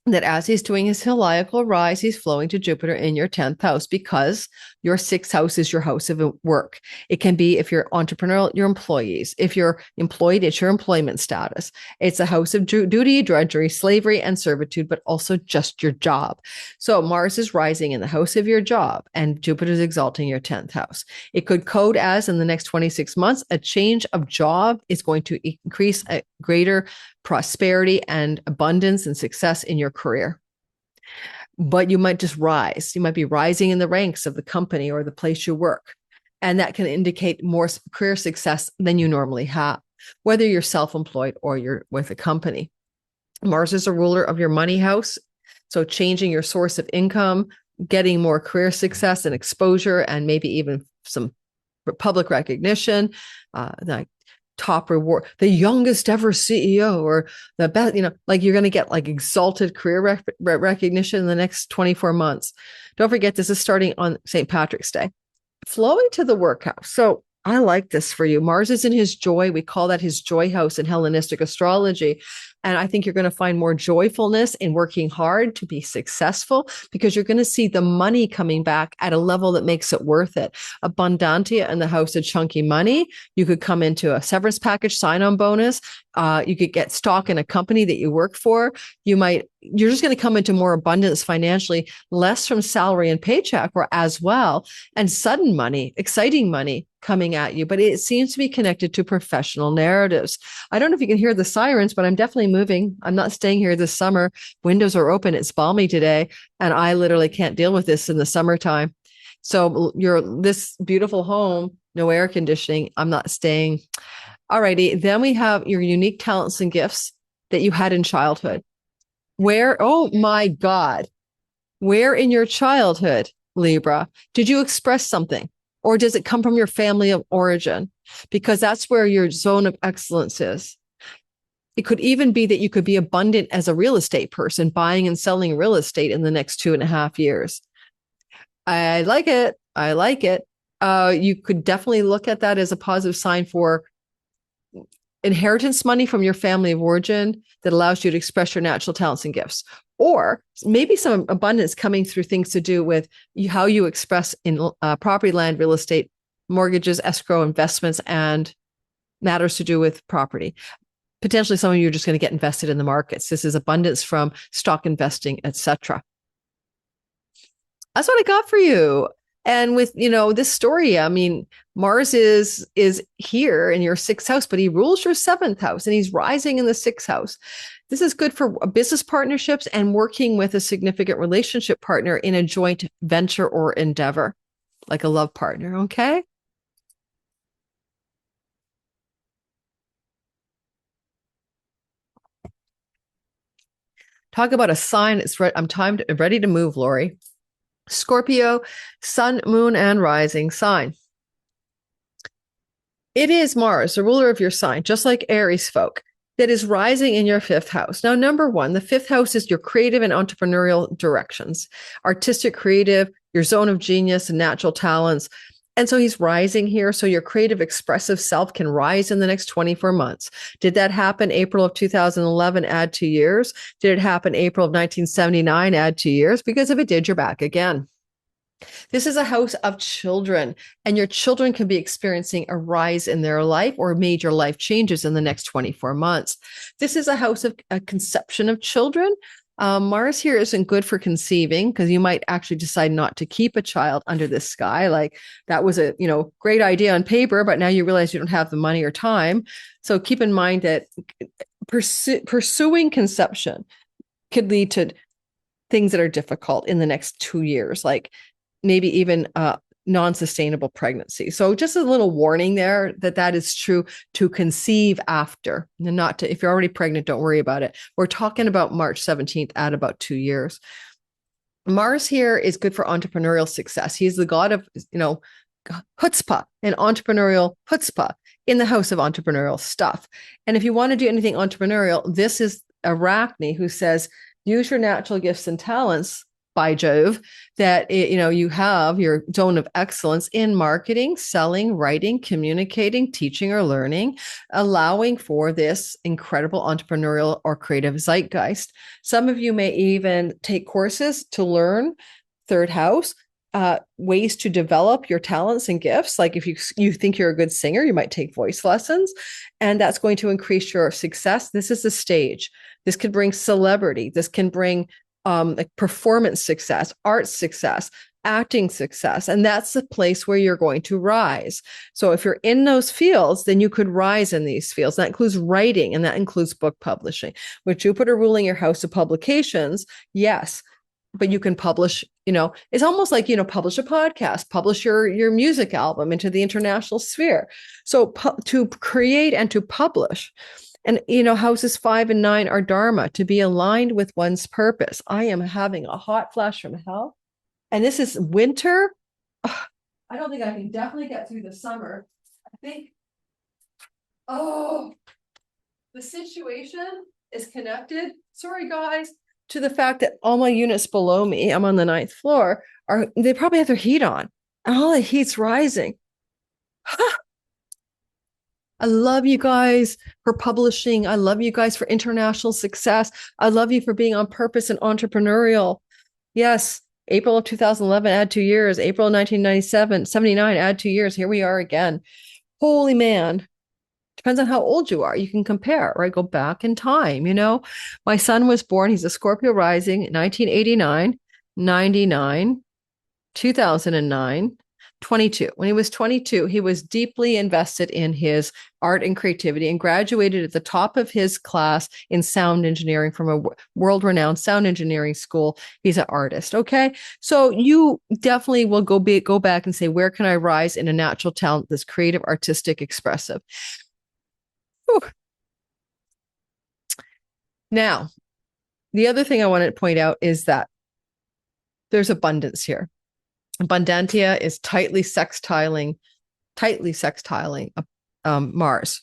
that as he's doing his heliacal rise, he's flowing to Jupiter in your 10th house because your 6th house is your house of work. It can be if you're entrepreneurial, your employees. If you're employed, it's your employment status. It's a house of duty, drudgery, slavery, and servitude, but also just your job. So Mars is rising in the house of your job and Jupiter is exalting your 10th house. It could code as in the next 26 months, a change of job is going to increase a greater prosperity and abundance and success in your career. But you might just rise. You might be rising in the ranks of the company or the place you work. And that can indicate more career success than you normally have, whether you're self-employed or you're with a company. Mars is a ruler of your money house. So changing your source of income, getting more career success and exposure, and maybe even some public recognition, like top reward, the youngest ever CEO or the best, like you're going to get like exalted career recognition in the next 24 months. Don't forget, this is starting on St. Patrick's Day. Flowing to the workhouse. So I like this for you. Mars is in his joy. We call that his joy house in Hellenistic astrology. And I think you're going to find more joyfulness in working hard to be successful, because you're going to see the money coming back at a level that makes it worth it. Abundantia in the house of chunky money. You could come into a severance package, sign-on bonus. You could get stock in a company that you work for. You're just going to come into more abundance financially, less from salary and paycheck or as well, and sudden money, exciting money coming at you. But it seems to be connected to professional narratives. I don't know if you can hear the sirens, but I'm definitely moving. I'm not staying here this summer. Windows are open. It's balmy today, and I literally can't deal with this in the summertime. So this beautiful home, no air conditioning, I'm not staying. Alrighty. Then we have your unique talents and gifts that you had in childhood. Oh my God, where in your childhood, Libra, did you express something? Or does it come from your family of origin? Because that's where your zone of excellence is. It could even be that you could be abundant as a real estate person, buying and selling real estate in the next 2.5 years. I like it. I like it. You could definitely look at that as a positive sign for inheritance money from your family of origin that allows you to express your natural talents and gifts. Or maybe some abundance coming through things to do with how you express in property, land, real estate, mortgages, escrow, investments, and matters to do with property. Potentially some of you are just going to get invested in the markets. This is abundance from stock investing, etc. That's what I got for you. And with, this story, I mean, Mars is here in your 6th house, but he rules your 7th house and he's rising in the 6th house. This is good for business partnerships and working with a significant relationship partner in a joint venture or endeavor, like a love partner. Okay. Talk about a sign. I'm ready to move, Lori. Scorpio, sun, moon, and rising sign. It is Mars, the ruler of your sign, just like Aries folk, that is rising in your 5th house. Now, number one, the 5th house is your creative and entrepreneurial directions, artistic, creative, your zone of genius and natural talents. And so he's rising here. So your creative, expressive self can rise in the next 24 months. Did that happen April of 2011? Add 2 years. Did it happen April of 1979? Add 2 years. Because if it did, you're back again. This is a house of children, and your children can be experiencing a rise in their life or major life changes in the next 24 months. This is a house of a conception of children. Mars here isn't good for conceiving, because you might actually decide not to keep a child under this sky. Like that was a great idea on paper, but now you realize you don't have the money or time. So keep in mind that pursuing conception could lead to things that are difficult in the next 2 years, like maybe even non-sustainable pregnancy. So just a little warning there that is true to conceive after, and not to, if you're already pregnant, don't worry about it. We're talking about March 17th at about 2 years. Mars here is good for entrepreneurial success. He's the god of, chutzpah and entrepreneurial chutzpah in the house of entrepreneurial stuff. And if you want to do anything entrepreneurial, this is Arachne, who says, use your natural gifts and talents, by Jove, that you have your zone of excellence in marketing, selling, writing, communicating, teaching, or learning, allowing for this incredible entrepreneurial or creative zeitgeist. Some of you may even take courses to learn 3rd house, ways to develop your talents and gifts. Like if you think you're a good singer, you might take voice lessons, and that's going to increase your success. This is the stage. This could bring celebrity. This can bring like performance success, art success, acting success. And that's the place where you're going to rise. So if you're in those fields, then you could rise in these fields. That includes writing, and that includes book publishing. With Jupiter ruling your house of publications, yes, but you can publish, it's almost like, publish a podcast, publish your music album into the international sphere. So to create and to publish. And, houses 5 and 9 are Dharma, to be aligned with one's purpose. I am having a hot flash from hell. And this is winter. I don't think I can definitely get through the summer. I think, the situation is connected, sorry guys, to the fact that all my units below me, I'm on the 9th floor, they probably have their heat on. And all the heat's rising. I love you guys for publishing. I love you guys for international success. I love you for being on purpose and entrepreneurial. Yes. April of 2011, add 2 years. April 1979, add 2 years. Here we are again. Holy man. Depends on how old you are. You can compare, right? Go back in time, you know? My son was born, he's a Scorpio rising, 1989, 99, 2009, 22. When he was 22, he was deeply invested in his art and creativity and graduated at the top of his class in sound engineering from a world-renowned sound engineering school. He's an artist, okay? So you definitely will go back and say, where can I rise in a natural talent that's creative, artistic, expressive? Whew. Now, the other thing I want to point out is that there's abundance here. Abundantia is tightly sextiling Mars.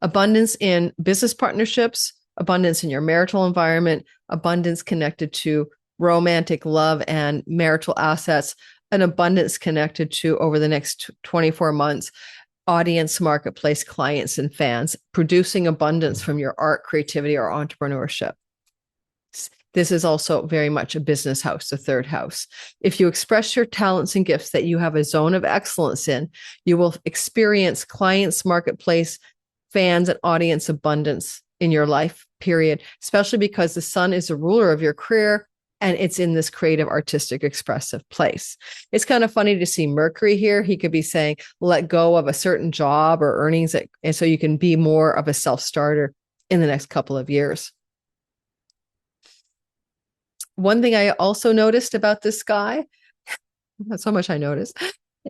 Abundance in business partnerships, abundance in your marital environment, abundance connected to romantic love and marital assets, an abundance connected to, over the next 24 months, audience, marketplace, clients, and fans, producing abundance from your art, creativity, or entrepreneurship. This is also very much a business house, the third house. If you express your talents and gifts that you have a zone of excellence in, you will experience clients, marketplace, fans, and audience abundance in your life, period, especially because the sun is the ruler of your career and it's in this creative, artistic, expressive place. It's kind of funny to see Mercury here. He could be saying, let go of a certain job or earnings, and so you can be more of a self-starter in the next couple of years. One thing I also noticed about this guy, not so much I noticed,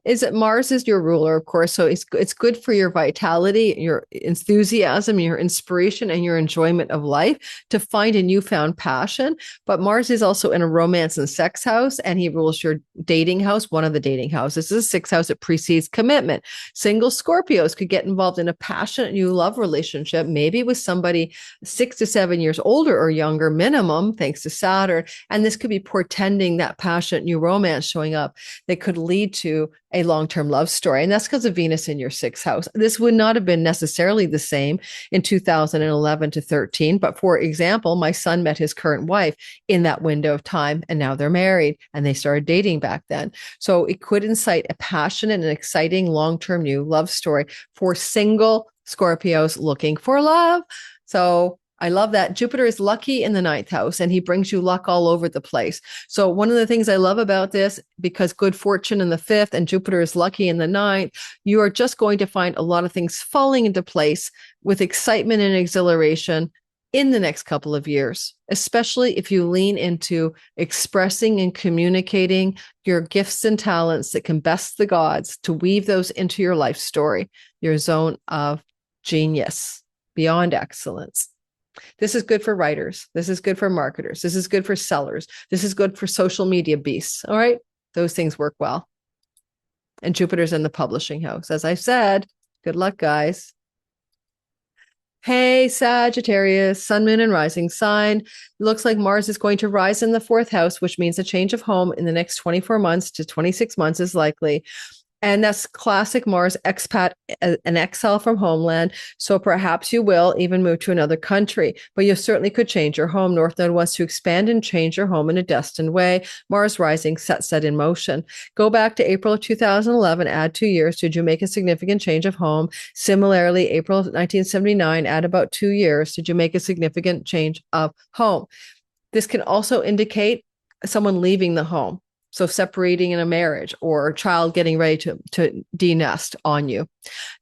is that Mars is your ruler, of course. So it's good for your vitality, your enthusiasm, your inspiration, and your enjoyment of life to find a newfound passion. But Mars is also in a romance and sex house, and he rules your dating house, one of the dating houses. This is a sixth house that precedes commitment. Single Scorpios could get involved in a passionate new love relationship, maybe with somebody 6 to 7 years older or younger minimum, thanks to Saturn. And this could be portending that passionate new romance showing up that could lead to a long-term love story. And that's because of Venus in your sixth house. This would not have been necessarily the same in 2011 to 13. But for example, my son met his current wife in that window of time, and now they're married and they started dating back then. So it could incite a passionate and exciting long-term new love story for single Scorpios looking for love. So I love that. Jupiter is lucky in the ninth house, and he brings you luck all over the place. So one of the things I love about this, because good fortune in the fifth and Jupiter is lucky in the ninth, you are just going to find a lot of things falling into place with excitement and exhilaration in the next couple of years, especially if you lean into expressing and communicating your gifts and talents that can best the gods, to weave those into your life story, your zone of genius, beyond excellence. This is good for writers. This is good for marketers. This is good for sellers. This is good for social media beasts. All right. Those things work well. And Jupiter's in the publishing house. As I said, good luck, guys. Hey, Sagittarius, sun, moon, and rising sign. Looks like Mars is going to rise in the fourth house, which means a change of home in the next 24 months to 26 months is likely. And that's classic Mars, expat, an exile from homeland. So perhaps you will even move to another country, but you certainly could change your home. North Node wants to expand and change your home in a destined way. Mars rising sets that in motion. Go back to April of 2011, add 2 years. Did you make a significant change of home? Similarly, April of 1979, add about 2 years. Did you make a significant change of home? This can also indicate someone leaving the home. So separating in a marriage, or a child getting ready to de-nest on you.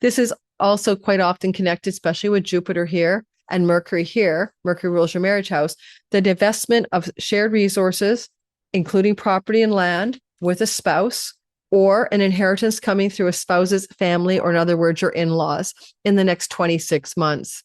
This is also quite often connected, especially with Jupiter here and Mercury here. Mercury rules your marriage house. The divestment of shared resources, including property and land, with a spouse, or an inheritance coming through a spouse's family, or in other words, your in-laws, in the next 26 months.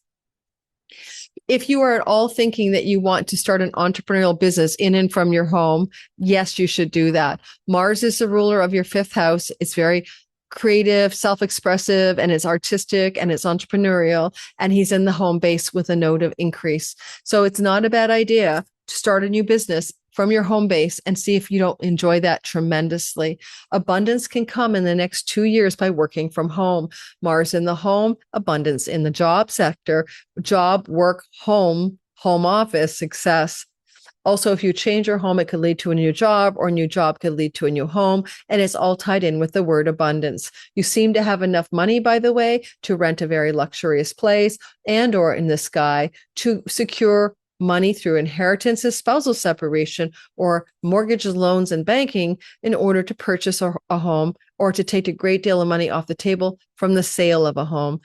If you are at all thinking that you want to start an entrepreneurial business in and from your home, yes, you should do that. Mars is the ruler of your fifth house. It's very creative, self-expressive, and it's artistic, and it's entrepreneurial, and he's in the home base with a node of increase. So it's not a bad idea to start a new business from your home base and see if you don't enjoy that tremendously. Abundance can come in the next 2 years by working from home. Mars in the home, abundance in the job sector, job, work, home office, success. Also, if you change your home, it could lead to a new job, or a new job could lead to a new home. And it's all tied in with the word abundance. You seem to have enough money, by the way, to rent a very luxurious place and or in the sky to secure money through inheritances, spousal separation, or mortgages, loans, and banking in order to purchase a home or to take a great deal of money off the table from the sale of a home.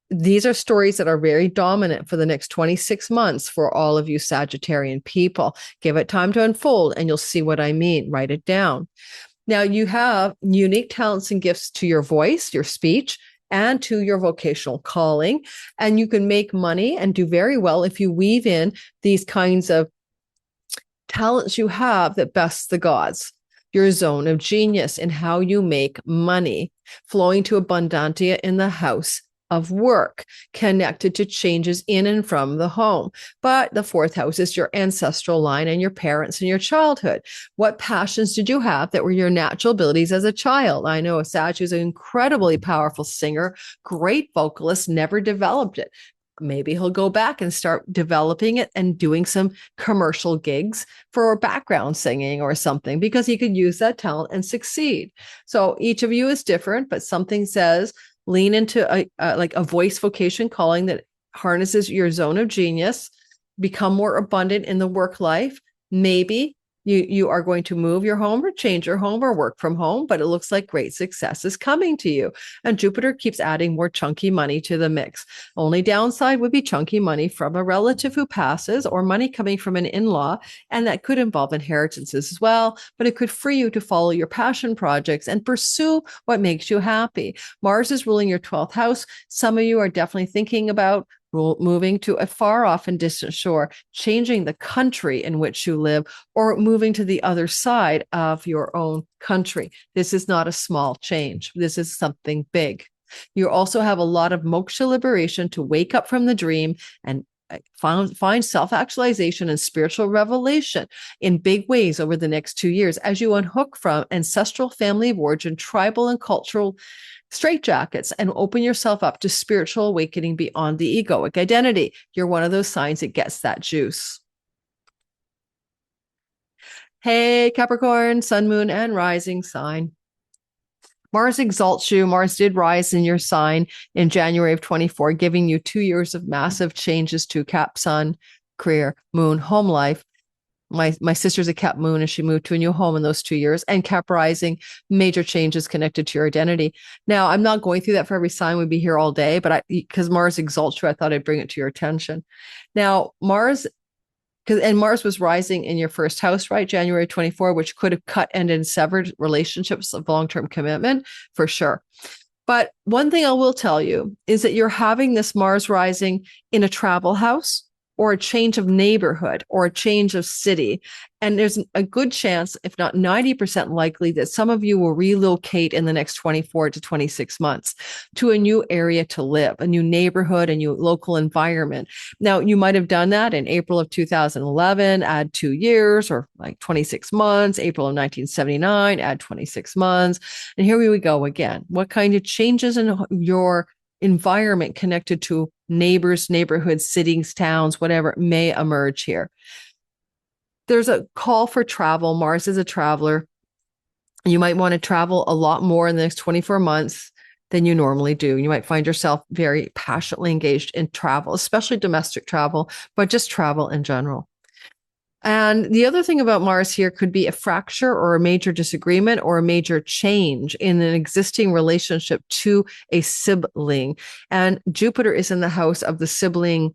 These are stories that are very dominant for the next 26 months for all of you Sagittarian people. Give it time to unfold and you'll see what I mean. Write it down. Now, you have unique talents and gifts to your voice, your speech, and to your vocational calling. And you can make money and do very well if you weave in these kinds of talents you have that best the gods. Your zone of genius in how you make money, flowing to abundantia in the house of work, connected to changes in and from the home. But the fourth house is your ancestral line and your parents and your childhood. What passions did you have that were your natural abilities as a child? I know a Sag who's an incredibly powerful singer, great vocalist, never developed it. Maybe he'll go back and start developing it and doing some commercial gigs for background singing or something, because he could use that talent and succeed. So each of you is different, but something says lean into a voice vocation calling that harnesses your zone of genius, become more abundant in the work life. Maybe you are going to move your home or change your home or work from home, but it looks like great success is coming to you. And Jupiter keeps adding more chunky money to the mix. Only downside would be chunky money from a relative who passes or money coming from an in-law, and that could involve inheritances as well, but it could free you to follow your passion projects and pursue what makes you happy. Mars is ruling your 12th house. Some of you are definitely thinking about moving to a far off and distant shore, changing the country in which you live, or moving to the other side of your own country. This is not a small change. This is something big. You also have a lot of moksha liberation to wake up from the dream and find self-actualization and spiritual revelation in big ways over the next 2 years as you unhook from ancestral family of origin, tribal and cultural straitjackets, and open yourself up to spiritual awakening beyond the egoic identity. You're one of those signs that gets that juice. Hey, Capricorn, sun, moon, and rising sign. Mars exalts you. Mars did rise in your sign in January of 24, giving you 2 years of massive changes to Cap, sun, career, moon, home life. My sister's a Cap moon and she moved to a new home in those 2 years, and Cap rising, major changes connected to your identity. Now, I'm not going through that for every sign. We'd be here all day, but because Mars exalts you, I thought I'd bring it to your attention. Now, Mars was rising in your first house, right? January 24, which could have cut, ended, and severed relationships of long-term commitment for sure. But one thing I will tell you is that you're having this Mars rising in a travel house, or a change of neighborhood, or a change of city. And there's a good chance, if not 90% likely, that some of you will relocate in the next 24 to 26 months to a new area to live, a new neighborhood, a new local environment. Now, you might have done that in April of 2011, add 2 years, or like 26 months, April of 1979, add 26 months. And here we go again. What kind of changes in your environment connected to neighbors, neighborhoods, cities, towns, whatever may emerge here? There's a call for travel. Mars is a traveler. You might want to travel a lot more in the next 24 months than you normally do. You might find yourself very passionately engaged in travel, especially domestic travel, but just travel in general. And the other thing about Mars here could be a fracture or a major disagreement or a major change in an existing relationship to a sibling. And Jupiter is in the house of the sibling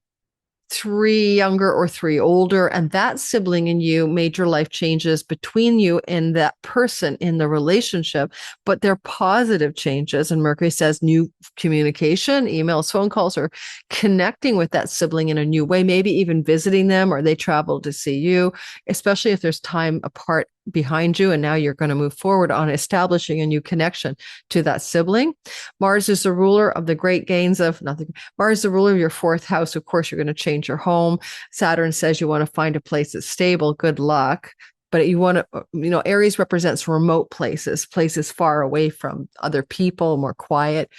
3 younger or 3 older, and that sibling and you, major life changes between you and that person in the relationship, but they're positive changes. And Mercury says new communication, emails, phone calls, or connecting with that sibling in a new way, maybe even visiting them, or they travel to see you, especially if there's time apart behind you and now you're going to move forward on establishing a new connection to that sibling. Mars is the ruler of the great gains of nothing. Mars is the ruler of your 4th house. Of course, you're going to change your home. Saturn says you want to find a place that's stable. Good luck. but you want to, Aries represents remote places, places far away from other people, more quiet.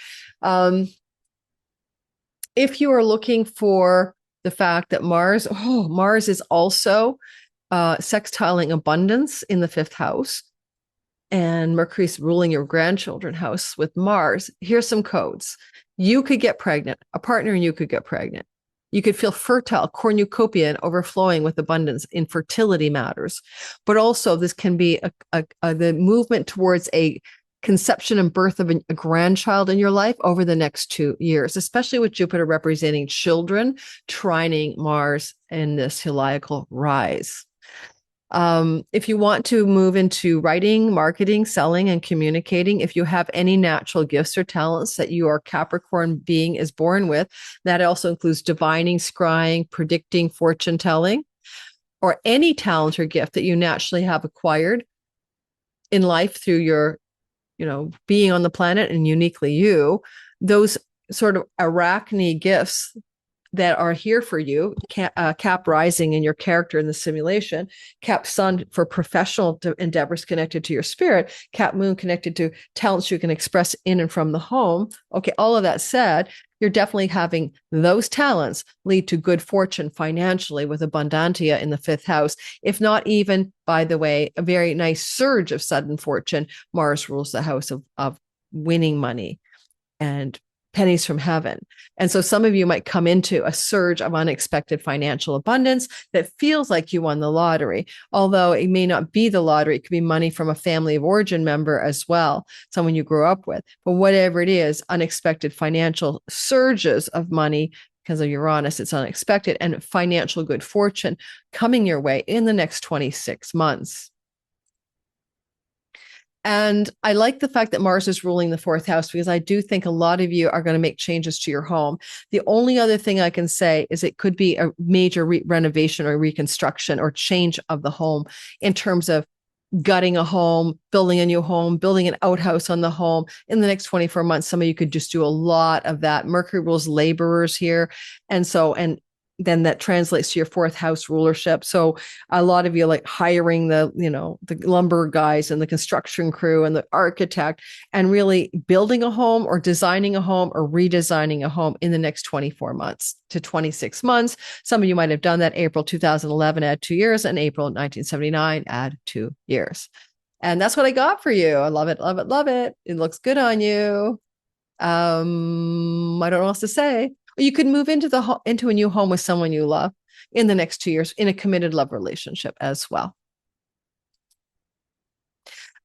If you are looking for the fact that Mars is also sextiling abundance in the 5th house, and Mercury's ruling your grandchildren house with Mars, here's some codes. You could get pregnant. A partner and you could get pregnant. You could feel fertile, cornucopia, and overflowing with abundance in fertility matters. But also this can be the movement towards a conception and birth of a grandchild in your life over the next 2 years, especially with Jupiter representing children, trining Mars in this heliacal rise. If you want to move into writing, marketing, selling, and communicating, if you have any natural gifts or talents that your Capricorn being is born with, that also includes divining, scrying, predicting, fortune telling, or any talent or gift that you naturally have acquired in life through your, being on the planet and uniquely you, those sort of arachne gifts that are here for you, Cap rising in your character in the simulation, Cap sun for professional endeavors connected to your spirit, Cap moon connected to talents you can express in and from the home. Okay, all of that said, you're definitely having those talents lead to good fortune financially with abundantia in the 5th house. If not even, by the way, a very nice surge of sudden fortune. Mars rules the house of winning money and pennies from heaven. And so some of you might come into a surge of unexpected financial abundance that feels like you won the lottery, although it may not be the lottery. It could be money from a family of origin member as well, someone you grew up with. But whatever it is, unexpected financial surges of money because of Uranus, it's unexpected, and financial good fortune coming your way in the next 26 months. And I like the fact that Mars is ruling the 4th house because I do think a lot of you are going to make changes to your home. The only other thing I can say is it could be a major renovation or reconstruction or change of the home in terms of gutting a home, building a new home, building an outhouse on the home. In the next 24 months, some of you could just do a lot of that. Mercury rules laborers here. And then that translates to your 4th house rulership. So a lot of you like hiring the lumber guys and the construction crew and the architect and really building a home or designing a home or redesigning a home in the next 24 months to 26 months. Some of you might have done that. April 2011, add 2 years, and April 1979, add 2 years. And that's what I got for you. I love it, love it, love it. It looks good on you. I don't know what else to say. You could move into a new home with someone you love in the next 2 years in a committed love relationship as well.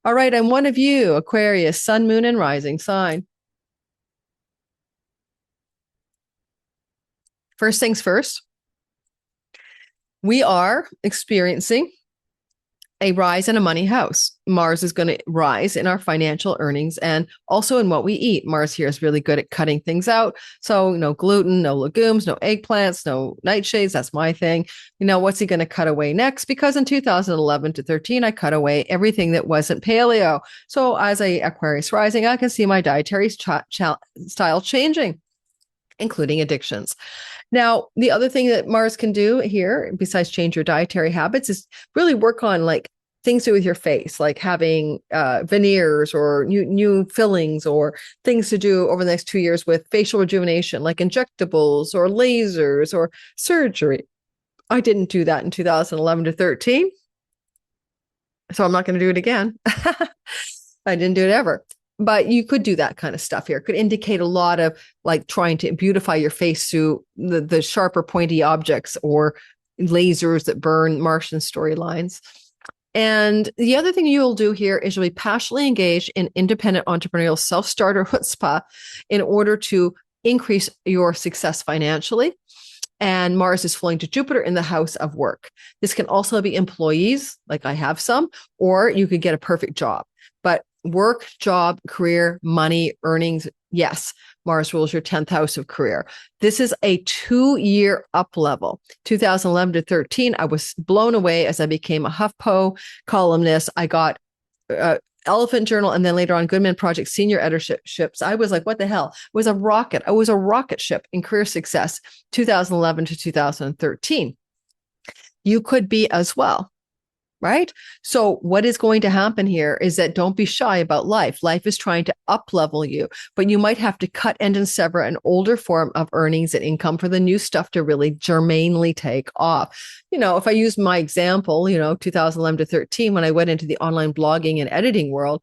All right, I'm one of you, Aquarius, sun, moon, and rising sign. First things first, we are experiencing a rise in a money house. Mars is going to rise in our financial earnings and also in what we eat. Mars here is really good at cutting things out. So no gluten, no legumes, no eggplants, no nightshades. That's my thing. What's he going to cut away next? Because in 2011 to 13, I cut away everything that wasn't paleo. So as a Aquarius rising, I can see my dietary style changing, including addictions. Now, the other thing that Mars can do here, besides change your dietary habits, is really work on like things to do with your face, like having veneers or new fillings or things to do over the next 2 years with facial rejuvenation, like injectables or lasers or surgery. I didn't do that in 2011 to 13. So I'm not going to do it again. I didn't do it ever. But you could do that kind of stuff here. It could indicate a lot of like trying to beautify your face through the sharper pointy objects or lasers that burn Martian storylines. And the other thing you'll do here is you'll be passionately engaged in independent entrepreneurial self-starter chutzpah in order to increase your success financially. And Mars is flowing to Jupiter in the house of work. This can also be employees, like I have some, or you could get a perfect job. But work, job, career, money, earnings, yes, Mars rules your 10th house of career. This is a 2-year up level. 2011 to 13, I was blown away as I became a HuffPo columnist. I got Elephant Journal, and then later on Goodman Project senior editorships. I was like, what the hell? It was a rocket. I was a rocket ship in career success, 2011 to 2013. You could be as well. right? So what is going to happen here is that don't be shy about life. Life is trying to up level you, but you might have to cut, end, and sever an older form of earnings and income for the new stuff to really germanely take off. If I use my example, 2011 to 13, when I went into the online blogging and editing world,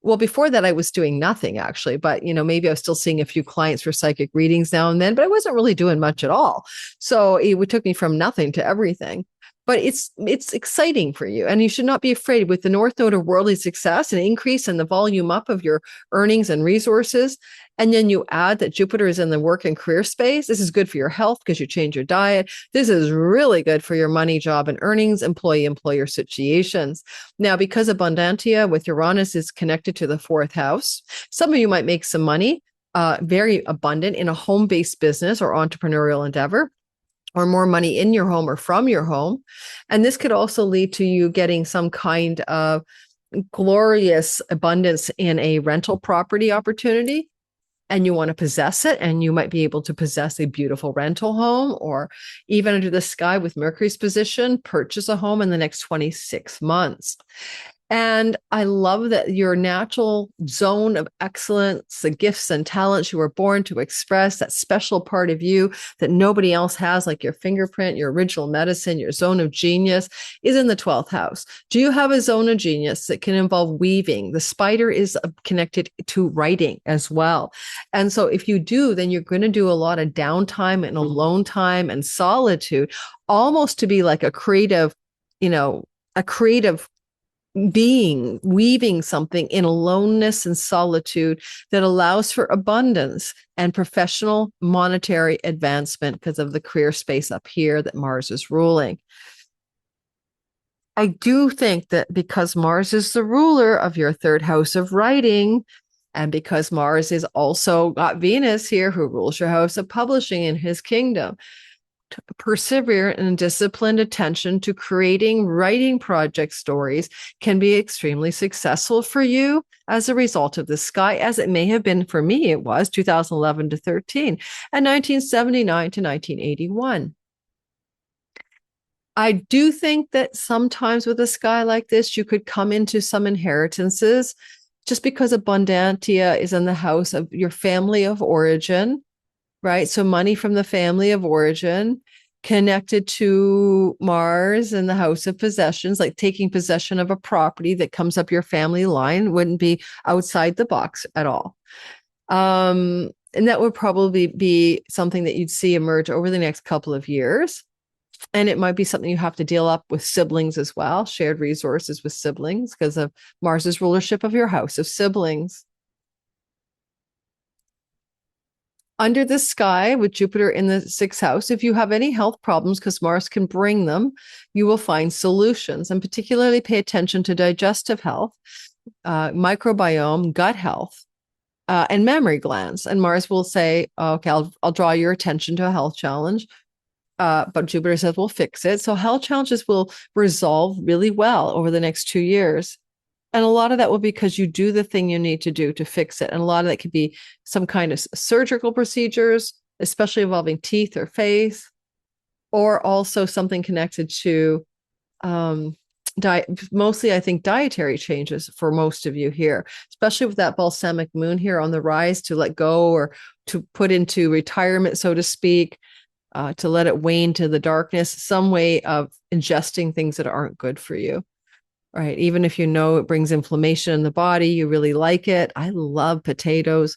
well, before that, I was doing nothing actually, but maybe I was still seeing a few clients for psychic readings now and then, but I wasn't really doing much at all. So it took me from nothing to everything. But it's exciting for you, and you should not be afraid. With the North Node of worldly success, an increase in the volume up of your earnings and resources, and then you add that Jupiter is in the work and career space. This is good for your health because you change your diet. This is really good for your money, job, and earnings, employee-employer situations. Now, because Abundantia with Uranus is connected to the fourth house, some of you might make some money, very abundant in a home-based business or entrepreneurial endeavor, or more money in your home or from your home. And this could also lead to you getting some kind of glorious abundance in a rental property opportunity. And you want to possess it, and you might be able to possess a beautiful rental home, or even under the sky with Mercury's position, purchase a home in the next 26 months. And I love that your natural zone of excellence, the gifts and talents you were born to express, that special part of you that nobody else has, like your fingerprint, your original medicine, your zone of genius, is in the 12th house. Do you have a zone of genius that can involve weaving? The spider is connected to writing as well. And so if you do, then you're going to do a lot of downtime and alone time and solitude, almost to be like a creative being, weaving something in aloneness and solitude that allows for abundance and professional monetary advancement because of the career space up here that Mars is ruling. I do think that because Mars is the ruler of your third house of writing, and because Mars is also got Venus here, who rules your house of publishing in his kingdom, persevere and disciplined attention to creating writing project stories can be extremely successful for you as a result of the sky, as it may have been for me. It was 2011 to 13 and 1979 to 1981. I do think that sometimes with a sky like this, you could come into some inheritances just because Abundantia is in the house of your family of origin. Right. So money from the family of origin connected to Mars and the house of possessions, like taking possession of a property that comes up your family line, wouldn't be outside the box at all. And that would probably be something that you'd see emerge over the next couple of years. And it might be something you have to deal up with siblings as well, shared resources with siblings because of Mars's rulership of your house of siblings. Under the sky with Jupiter in the sixth house, if you have any health problems, because Mars can bring them, you will find solutions, and particularly pay attention to digestive health, microbiome, gut health, and mammary glands. And Mars will say, okay, I'll draw your attention to a health challenge. But Jupiter says, we'll fix it. So health challenges will resolve really well over the next 2 years. And a lot of that will be because you do the thing you need to do to fix it. And a lot of that could be some kind of surgical procedures, especially involving teeth or face, or also something connected to mostly, I think, dietary changes for most of you here, especially with that balsamic moon here on the rise, to let go or to put into retirement, so to speak, to let it wane to the darkness, some way of ingesting things that aren't good for you. Right. Even if you know it brings inflammation in the body, you really like it. I love potatoes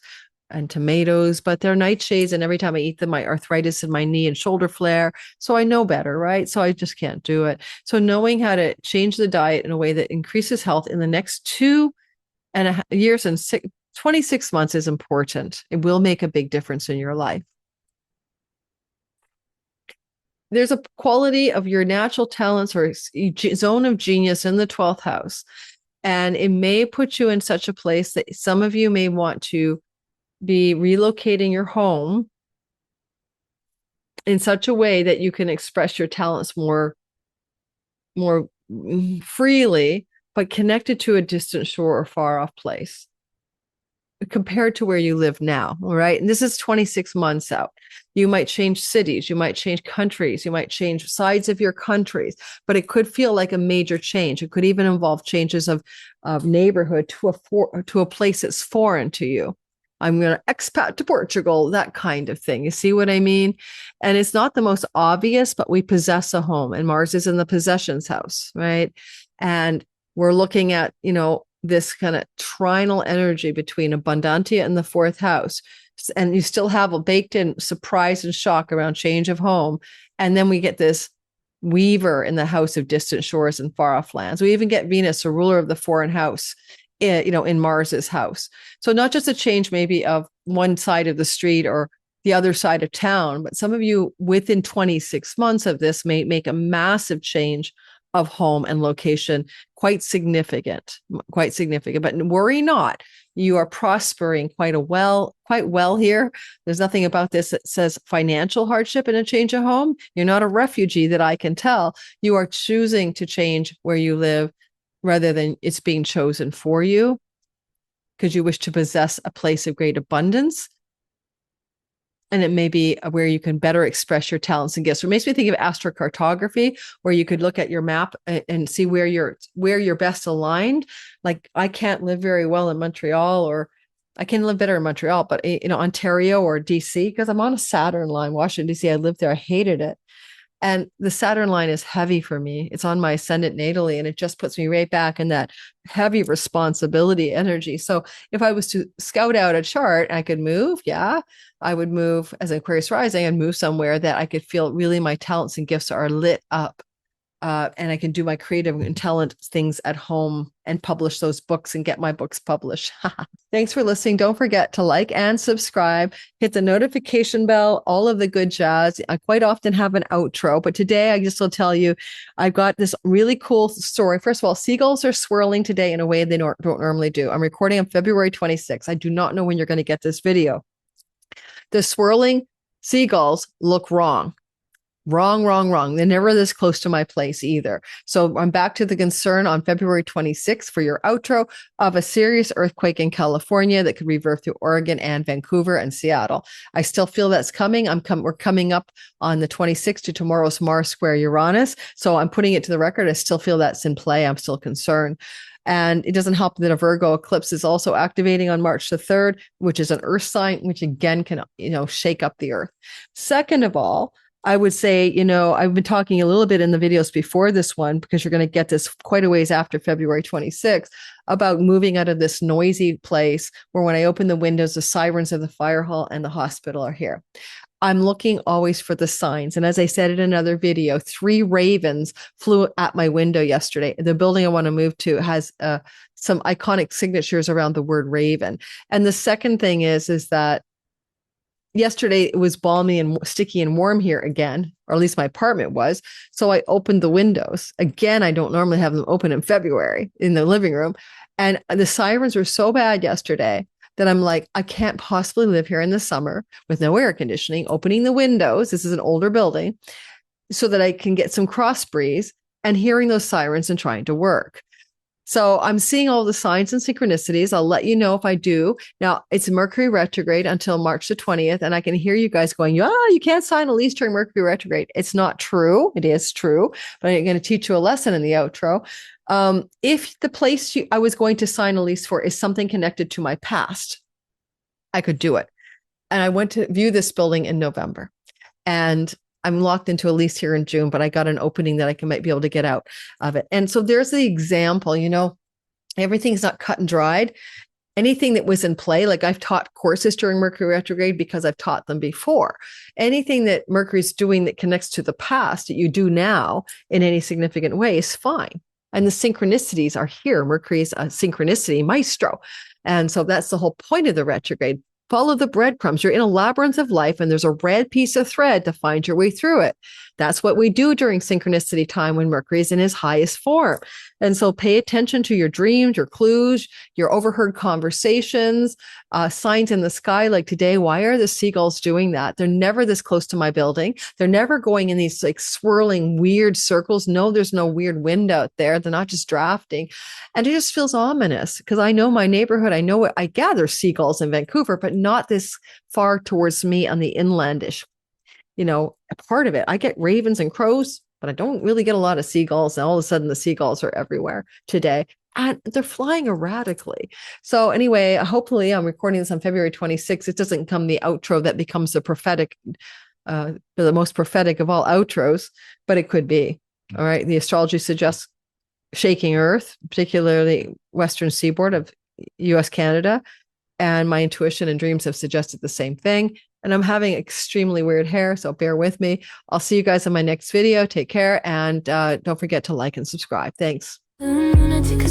and tomatoes, but they're nightshades. And every time I eat them, my arthritis in my knee and shoulder flare. So I know better, right? So I just can't do it. So knowing how to change the diet in a way that increases health in the next 2.5 years and 26 months is important. It will make a big difference in your life. There's a quality of your natural talents or zone of genius in the 12th house. And it may put you in such a place that some of you may want to be relocating your home in such a way that you can express your talents more freely, but connected to a distant shore or far off place. compared to where you live now. All right. And this is 26 months out. You might change cities, you might change countries, you might change sides of your countries, but it could feel like a major change. It could even involve changes of neighborhood to a place that's foreign to you. I'm going to expat to Portugal, that kind of thing. You see what I mean? And it's not the most obvious, but we possess a home, and Mars is in the possessions house, right? And we're looking at, this kind of trinal energy between abundantia and the fourth house. And you still have a baked in surprise and shock around change of home. And then we get this weaver in the house of distant shores and far off lands. We even get Venus, a ruler of the foreign house, in Mars's house. So not just a change maybe of one side of the street or the other side of town, but some of you within 26 months of this may make a massive change of home and location, quite significant. But worry not, you are prospering quite well here. There's nothing about this that says financial hardship in a change of home. You're not a refugee that I can tell. You are choosing to change where you live rather than it's being chosen for you because you wish to possess a place of great abundance. And it may be where you can better express your talents and gifts. It makes me think of astrocartography, where you could look at your map and see where you're best aligned. Like I can't live very well in Montreal, or I can live better in Montreal, but Ontario or DC, because I'm on a Saturn line, Washington, DC. I lived there. I hated it. And the Saturn line is heavy for me. It's on my ascendant natally, and it just puts me right back in that heavy responsibility energy. So if I was to scout out a chart, I could move. Yeah, I would move as an Aquarius rising and move somewhere that I could feel really my talents and gifts are lit up. And I can do my creative and talent things at home and publish those books and get my books published. Thanks for listening. Don't forget to like and subscribe, hit the notification bell, all of the good jazz. I quite often have an outro, but today I just will tell you, I've got this really cool story. First of all, seagulls are swirling today in a way they don't normally do. I'm recording on February 26th. I do not know when you're going to get this video. The swirling seagulls look wrong. Wrong. They're never this close to my place either. So I'm back to the concern on February 26th for your outro of a serious earthquake in California that could rebirth through Oregon and Vancouver and Seattle. I still feel that's coming. We're coming up on the 26th to tomorrow's Mars square Uranus. So I'm putting it to the record. I still feel that's in play. I'm still concerned. And it doesn't help that a Virgo eclipse is also activating on March the 3rd, which is an earth sign, which again can, shake up the earth. Second of all, I would say, I've been talking a little bit in the videos before this one, because you're going to get this quite a ways after February 26th, about moving out of this noisy place where when I open the windows, the sirens of the fire hall and the hospital are here. I'm looking always for the signs. And as I said in another video, 3 ravens flew at my window yesterday. The building I want to move to has some iconic signatures around the word raven. And the second thing is that yesterday it was balmy and sticky and warm here again, or at least my apartment was. So I opened the windows. Again, I don't normally have them open in February in the living room. And the sirens were so bad yesterday that I'm like, I can't possibly live here in the summer with no air conditioning, opening the windows. This is an older building, so that I can get some cross breeze and hearing those sirens and trying to work. So I'm seeing all the signs and synchronicities. I'll let you know if I do. Now, it's Mercury retrograde until March the 20th, and I can hear you guys going, you can't sign a lease during Mercury retrograde. It's not true. It is true, but I'm going to teach you a lesson in the outro. If the place I was going to sign a lease for is something connected to my past, I could do it. And I went to view this building in November, and I'm locked into a lease here in June, but I got an opening that might be able to get out of it. And so there's the example, everything's not cut and dried. Anything that was in play, like I've taught courses during Mercury retrograde because I've taught them before. Anything that Mercury's doing that connects to the past that you do now in any significant way is fine. And the synchronicities are here. Mercury's a synchronicity maestro. And so that's the whole point of the retrograde. Follow the breadcrumbs. You're in a labyrinth of life, and there's a red piece of thread to find your way through it. That's what we do during synchronicity time when Mercury is in his highest form. And so pay attention to your dreams, your clues, your overheard conversations, signs in the sky like today. Why are the seagulls doing that? They're never this close to my building. They're never going in these like swirling weird circles. No, there's no weird wind out there. They're not just drafting. And it just feels ominous because I know my neighborhood. I know I gather seagulls in Vancouver, but not this far towards me on the inlandish, a part of it. I get ravens and crows, but I don't really get a lot of seagulls. And all of a sudden the seagulls are everywhere today. And they're flying erratically. So anyway, hopefully I'm recording this on February 26th. It doesn't come the outro that becomes the prophetic, the most prophetic of all outros, but it could be. All right. The astrology suggests shaking earth, particularly western seaboard of US, Canada. And my intuition and dreams have suggested the same thing. And I'm having extremely weird hair, so bear with me. I'll see you guys in my next video. Take care. And don't forget to like and subscribe. Thanks. Lunatic